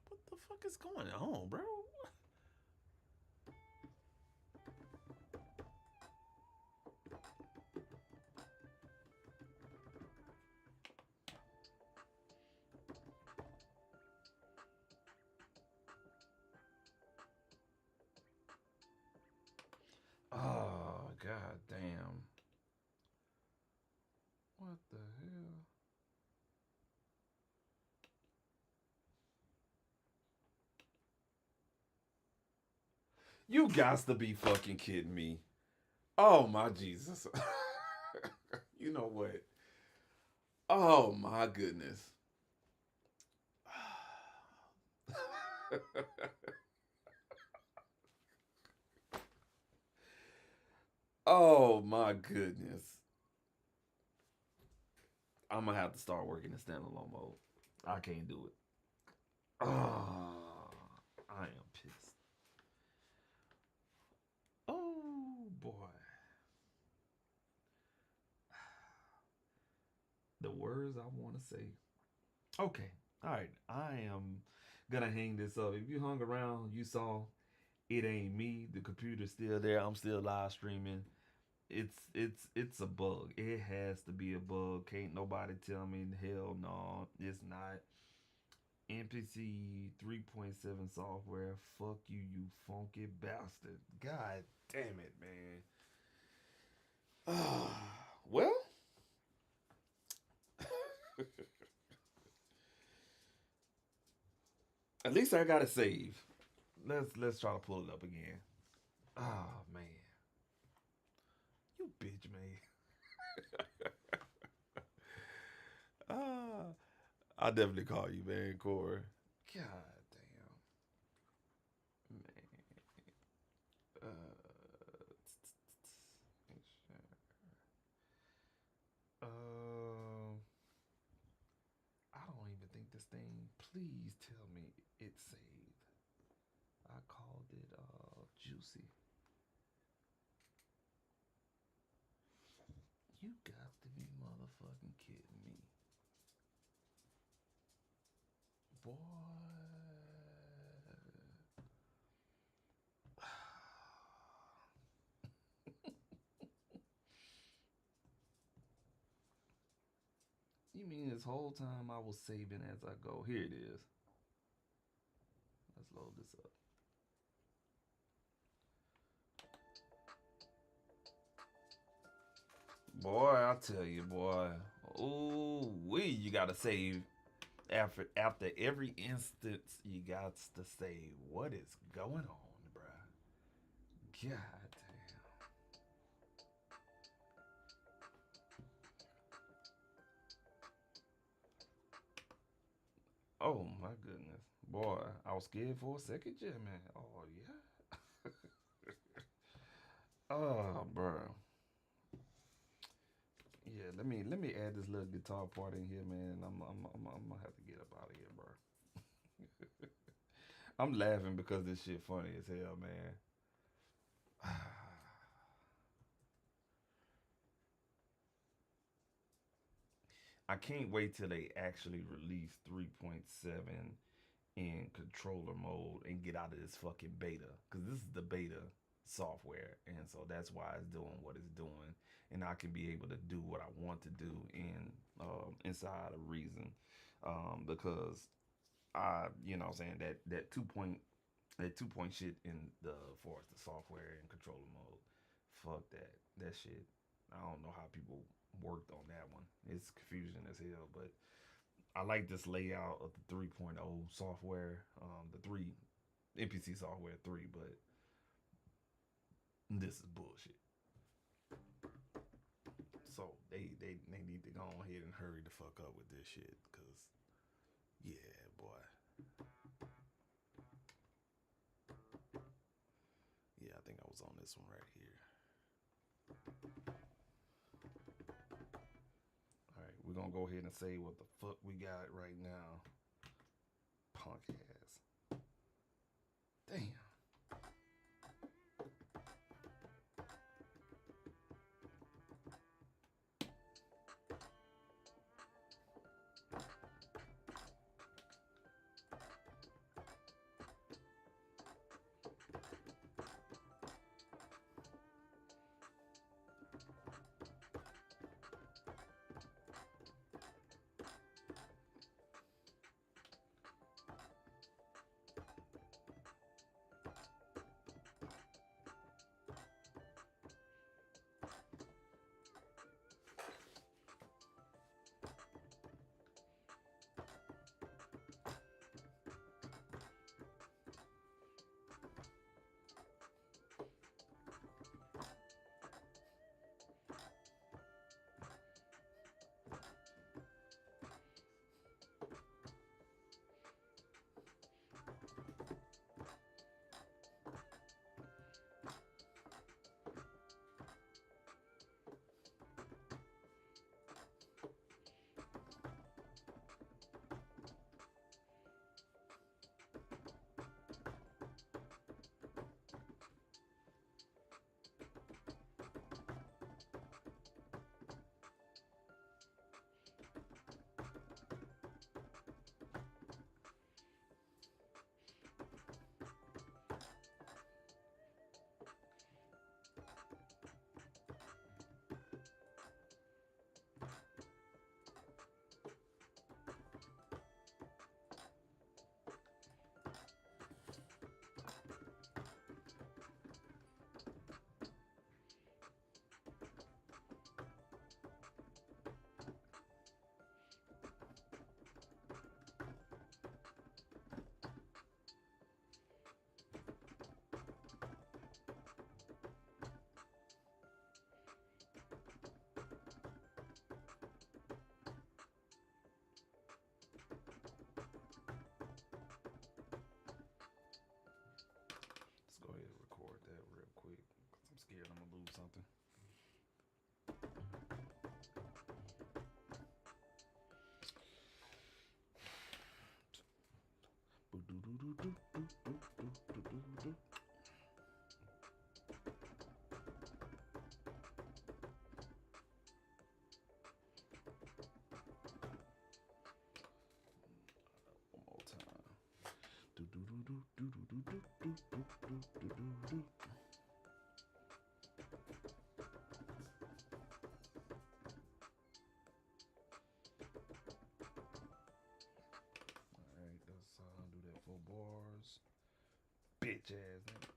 What the fuck is going on, bro? Oh, god damn. What the hell? You got to be fucking kidding me. Oh my Jesus. You know what? Oh my goodness. Oh my goodness. I'm gonna have to start working in standalone mode. I can't do it. Oh, I am pissed. Oh boy. The words I want to say. Okay. All right. I am gonna hang this up. If you hung around, you saw it ain't me. The computer's still there. I'm still live streaming. It's a bug. It has to be a bug. Can't nobody tell me hell no, it's not. MPC 3.7 software. Fuck you, you funky bastard. God damn it, man. Well, at least I got it saved. Let's try to pull it up again. Oh man, you bitch, man. I definitely call you, man, Corey. God damn, man. Make sure. I don't even think this thing. Please tell me it's saved. I called it juicy. You got to be motherfucking kidding me. Boy. You mean this whole time I was saving as I go? Here it is. Let's load this up. Boy, I tell you, boy. Ooh, you gotta save after every instance. You got to save. What is going on, bruh? God damn. Oh my goodness, boy! I was scared for a second, yeah, man. Oh yeah. Oh, bro. Yeah, let me add this little guitar part in here, man. I'm gonna have to get up out of here, bro. I'm laughing because this shit funny as hell, man. I can't wait till they actually release 3.7 in controller mode and get out of this fucking beta, because this is the beta software, and so that's why it's doing what it's doing, and I can be able to do what I want to do in inside of reason, because you know what I'm saying, that 2 point shit in the for the software and controller mode, fuck that shit. I don't know how people worked on that one. It's confusing as hell, but I like this layout of the 3.0 software, the 3 MPC software 3, but this is bullshit. So they need to go ahead and hurry the fuck up with this shit, cause yeah, boy. Yeah, I think I was on this one right here. All right, we're gonna go ahead and say what the fuck we got right now. Punk ass. Damn. scared I'm gonna lose something. One more time. Alright, let's do that 4 bars. Bitch ass nigga.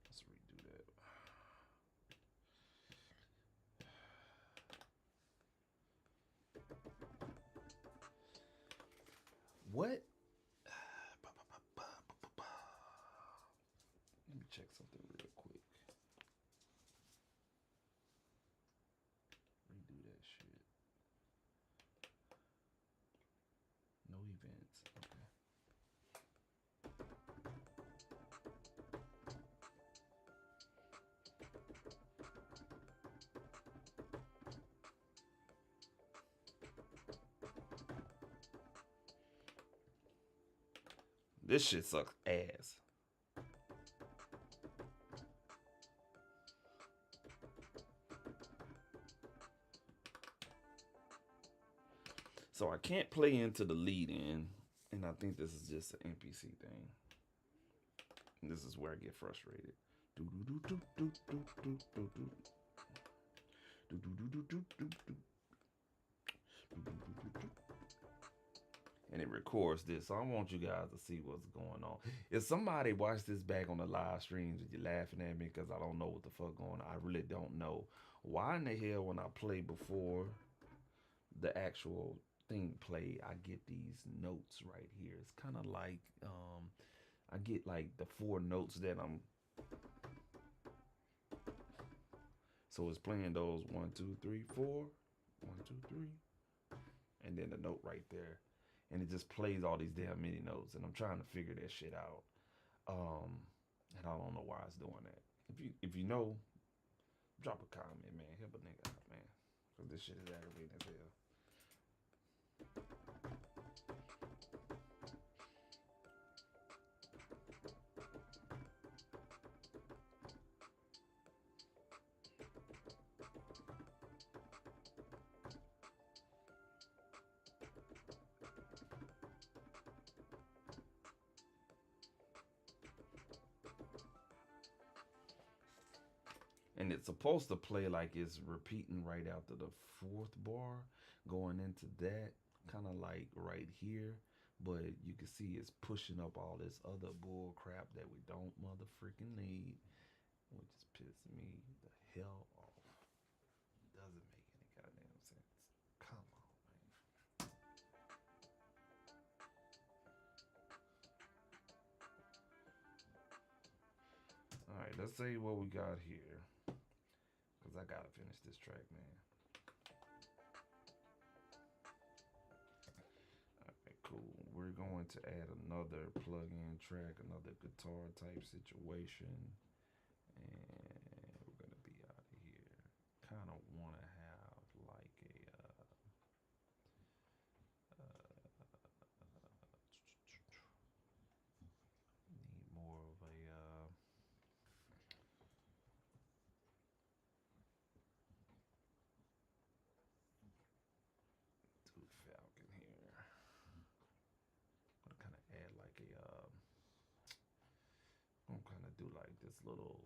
Let's redo that. What? Let me check something real quick. Redo that shit. No events. Okay. This shit sucks ass. So I can't play into the lead in, and I think this is just an MPC thing. And this is where I get frustrated. And it records this, so I want you guys to see what's going on. If somebody watched this back on the live streams and you're laughing at me because I don't know what the fuck going on, I really don't know. Why in the hell when I play before the actual thing play, I get these notes right here? It's kind of like I get like the 4 notes that I'm. So it's playing those 1, 2, 3, 4, 1, 2, 3, and then the note right there, and it just plays all these damn mini notes, and I'm trying to figure that shit out, and I don't know why it's doing that. If you know, drop a comment, man. Help a nigga out, man, because this shit is aggravating as hell. And it's supposed to play like it's repeating right after the 4th bar, going into that, kind of like right here. But you can see it's pushing up all this other bull crap that we don't motherfucking need, which is pissing me the hell off. Doesn't make any goddamn sense. Come on, man. All right, let's see what we got here, because I gotta finish this track, man. Alright, cool. We're going to add another plug-in track, another guitar type situation, and we're gonna be out of here. Kind of want to have like a need more of a do Falcon here. I'm gonna kind of add like a I'm gonna kind of do like this little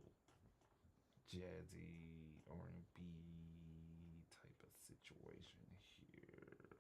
jazzy R&B type of situation here.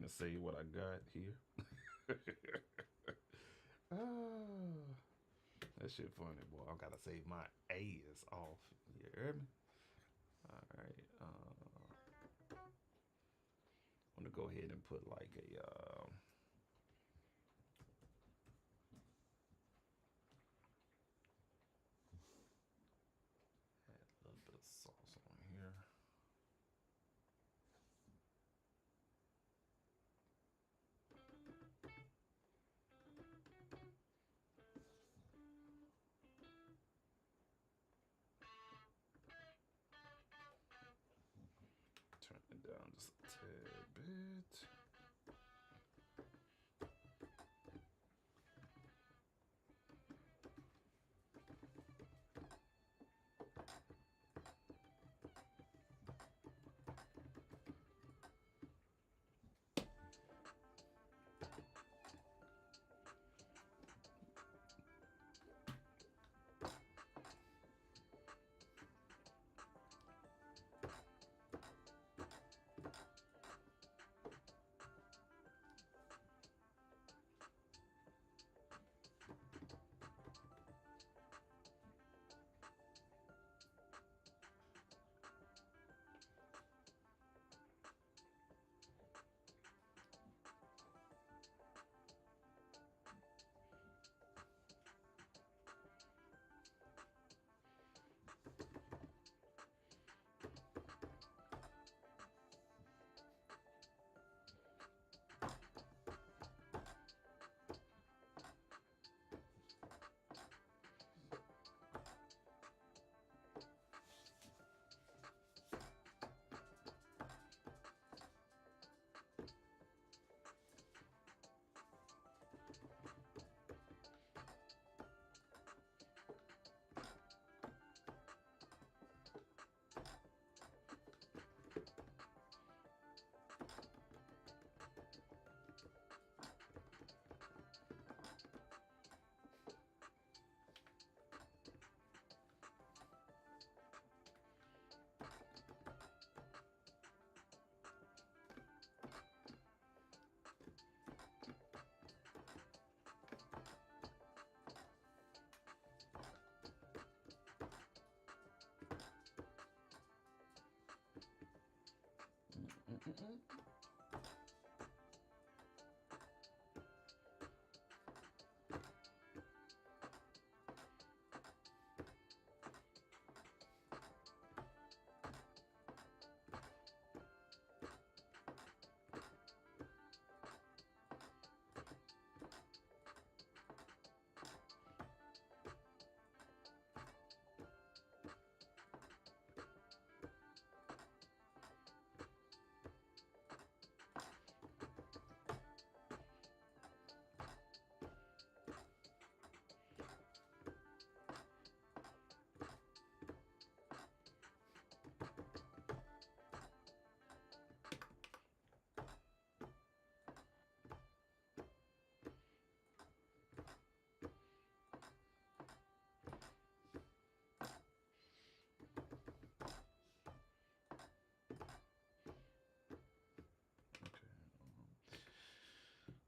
finna say what I got here. Ah, that shit funny, boy. I gotta save my ass off. You heard me? All right. I'm gonna go ahead and put like a add a little bit of sauce on here. Turn it down just a tad bit.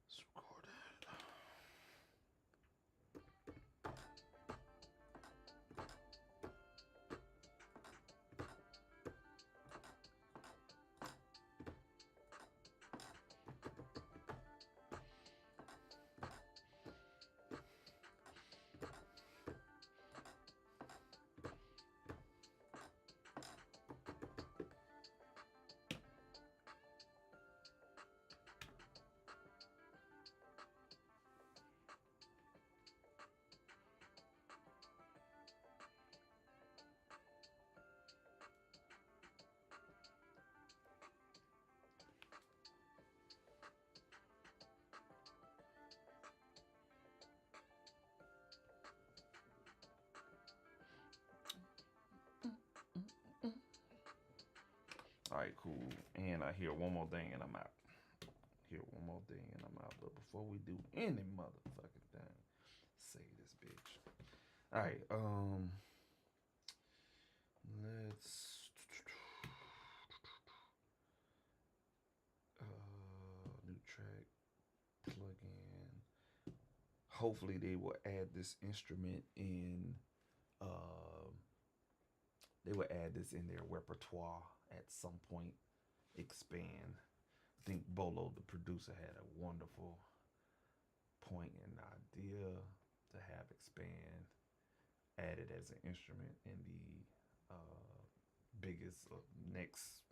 Let's record that. All right, cool. And I hear one more thing and I'm out. Hear one more thing and I'm out. But before we do any motherfucking thing, save this bitch. All right, let's new hopefully they will add this instrument in. They will add this in their repertoire at some point. Expand. I think Bolo, the producer, had a wonderful point and idea to have expand added as an instrument in the biggest next,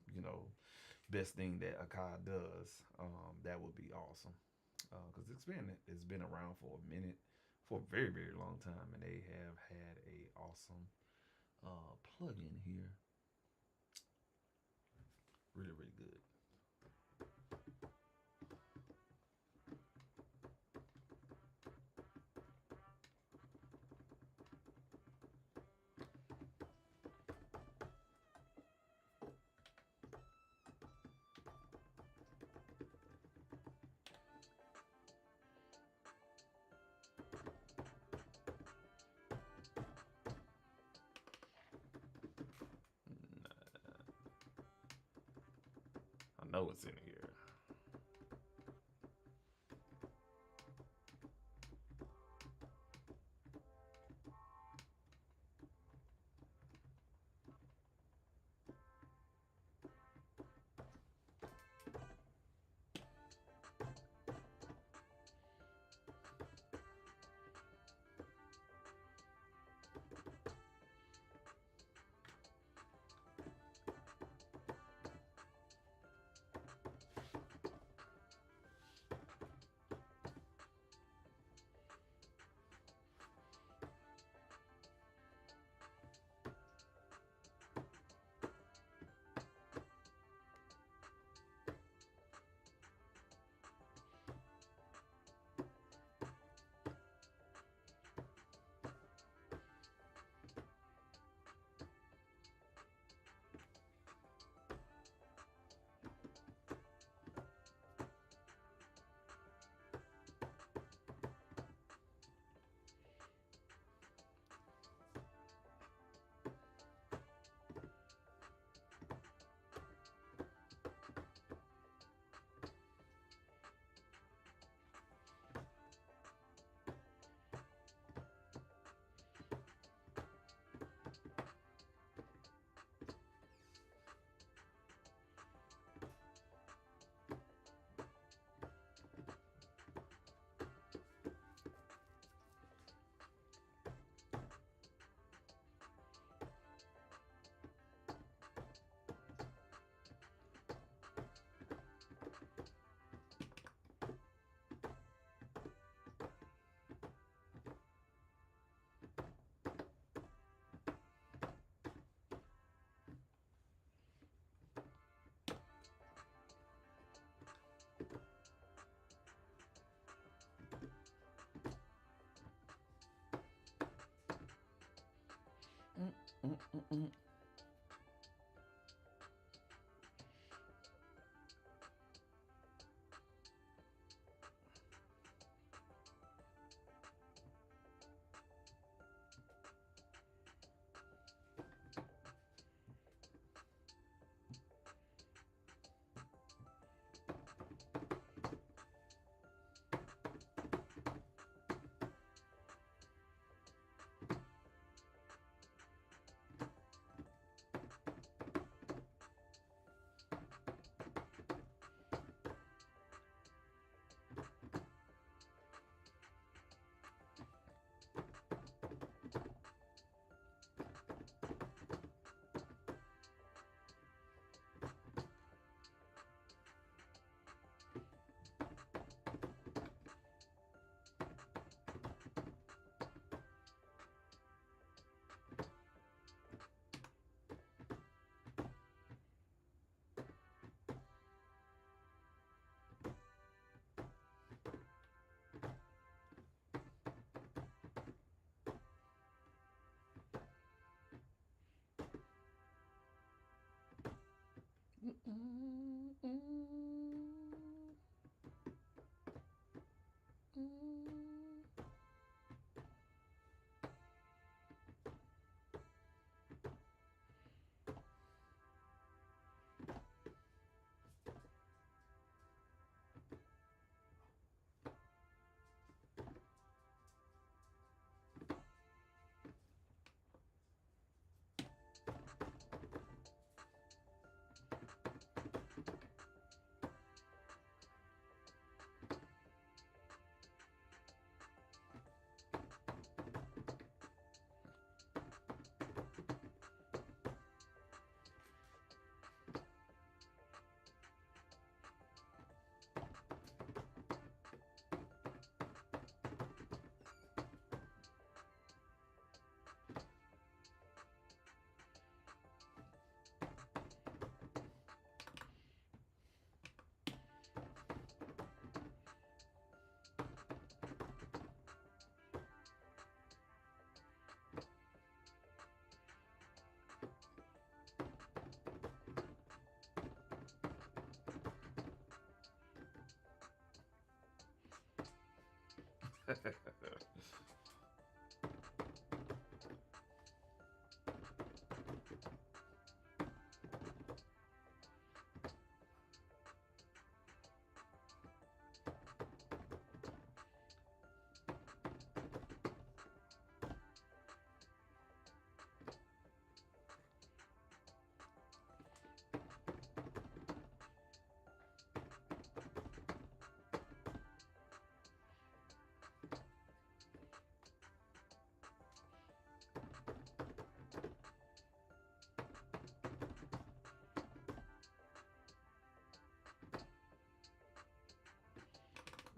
best thing that Akai does. That would be awesome. Because expand has been around for a minute, for a very, very long time, and they have had a awesome plug-in here. Really, really good. I know it's in here.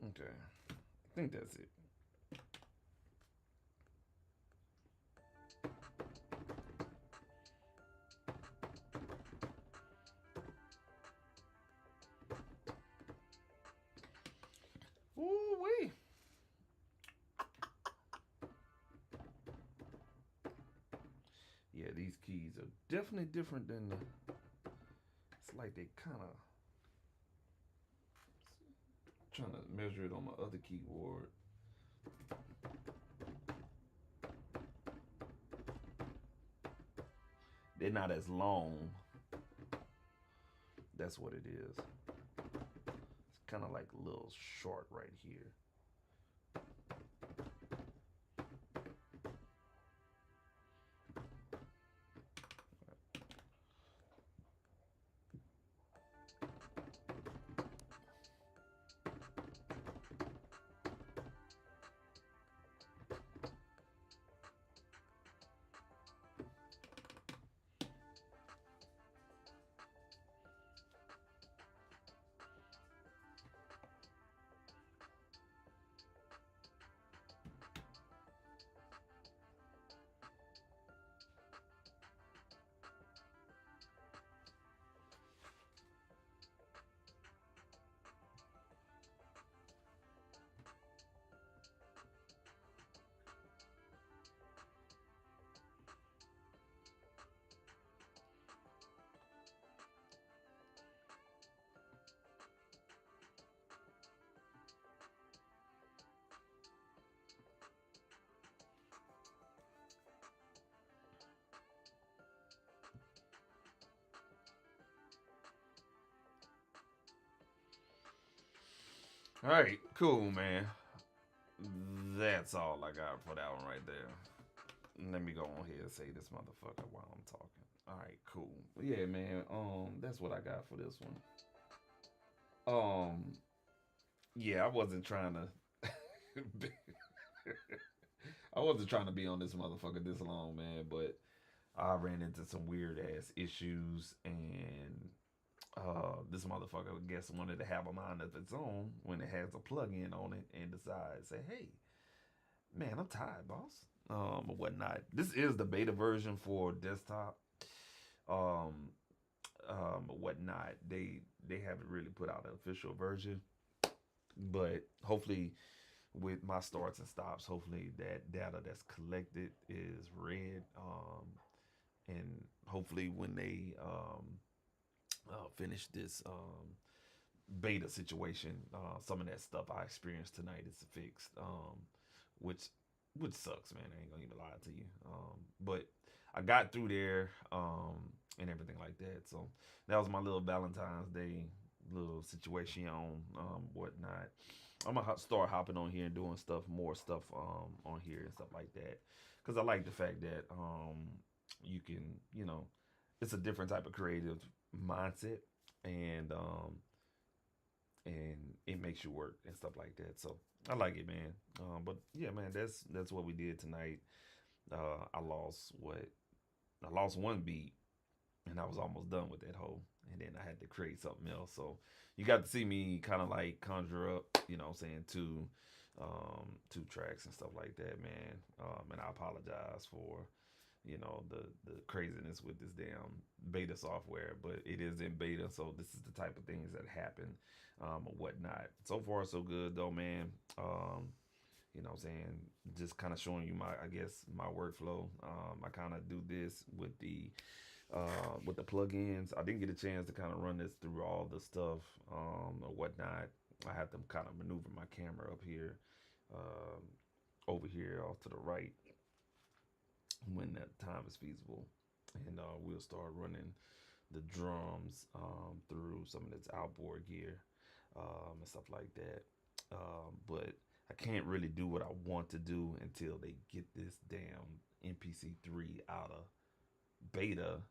Okay, I think that's it. Ooh wee. Yeah, these keys are definitely different than the. It's like they kind of trying to measure it on my other keyboard. They're not as long. That's what it is. It's kind of like a little short right here. All right, cool, man. That's all I got for that one right there. Let me go on here and say this motherfucker while I'm talking. All right, cool. Yeah, man. That's what I got for this one. Um, yeah, I wasn't trying to. I wasn't trying to be on this motherfucker this long, man. But I ran into some weird ass issues, and this motherfucker, I guess, wanted to have a mind of its own when it has a plug-in on it, and decides, say, hey, man, I'm tired, boss. Or whatnot. This is the beta version for desktop. Um, whatnot. They haven't really put out an official version, but hopefully, with my starts and stops, hopefully that data that's collected is read. And hopefully, when they finish this beta situation, some of that stuff I experienced tonight is fixed, which sucks, man. I ain't gonna even lie to you. But I got through there, and everything like that. So that was my little Valentine's Day little situation, whatnot. I'm gonna start hopping on here and doing more stuff on here and stuff like that, because I like the fact that you can, it's a different type of creative mindset, and it makes you work and stuff like that. So I like it, man. But yeah, man, that's what we did tonight. I lost what? I lost one beat, and I was almost done with that hole. And then I had to create something else. So you got to see me kind of like conjure up, what I'm saying, two tracks and stuff like that, man. And I apologize for, the craziness with this damn beta software, but it is in beta, so this is the type of things that happen, or whatnot. So far, so good though, man. What I'm saying, just kind of showing you my, I guess, my workflow. I kind of do this with the plugins. I didn't get a chance to kind of run this through all the stuff, or whatnot. I had to kind of maneuver my camera up here, over here off to the right when that time is feasible, and we'll start running the drums through some of its outboard gear and stuff like that. But I can't really do what I want to do until they get this damn MPC 3 out of beta,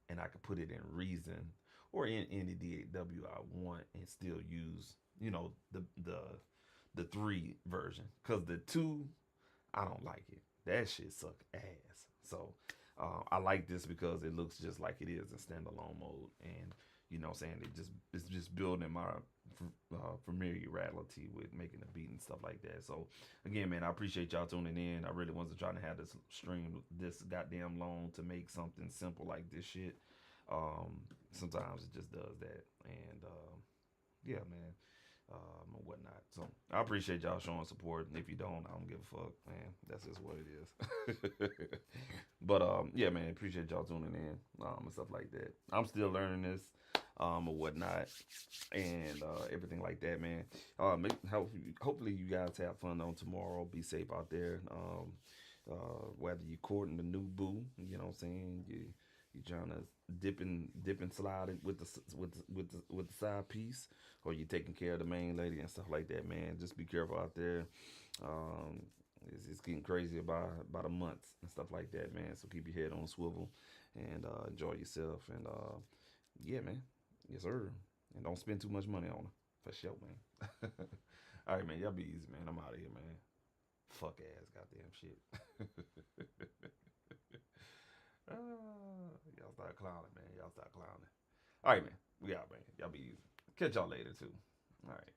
and I can put it in Reason or in any DAW I want and still use, you know, the 3 version. Cause the 2, I don't like it. That shit suck ass. So I like this because it looks just like it is in standalone mode, and you know what I'm saying, it's just building my familiarity with making a beat and stuff like that. So again, man, I appreciate y'all tuning in. I really wasn't trying to have this stream this goddamn long to make something simple like this shit. Sometimes it just does that, and yeah, man, and whatnot. So I appreciate y'all showing support, and if you don't, I don't give a fuck, man. That's just what it is. But yeah, man, appreciate y'all tuning in and stuff like that. I'm still learning this or whatnot, and everything like that, man. Hopefully you guys have fun on tomorrow. Be safe out there. Whether you're courting the new boo, you know what I'm saying, you trying to dip and slide it with the side piece, or you taking care of the main lady and stuff like that, man. Just be careful out there. It's getting crazy about a month and stuff like that, man. So keep your head on a swivel and enjoy yourself. And yeah, man. Yes, sir. And don't spend too much money on her. For sure, man. All right, man. Y'all be easy, man. I'm out of here, man. Fuck ass goddamn shit. Y'all start clowning, man. Y'all start clowning. All right, man. We out, man. Y'all be easy. Catch y'all later, too. All right.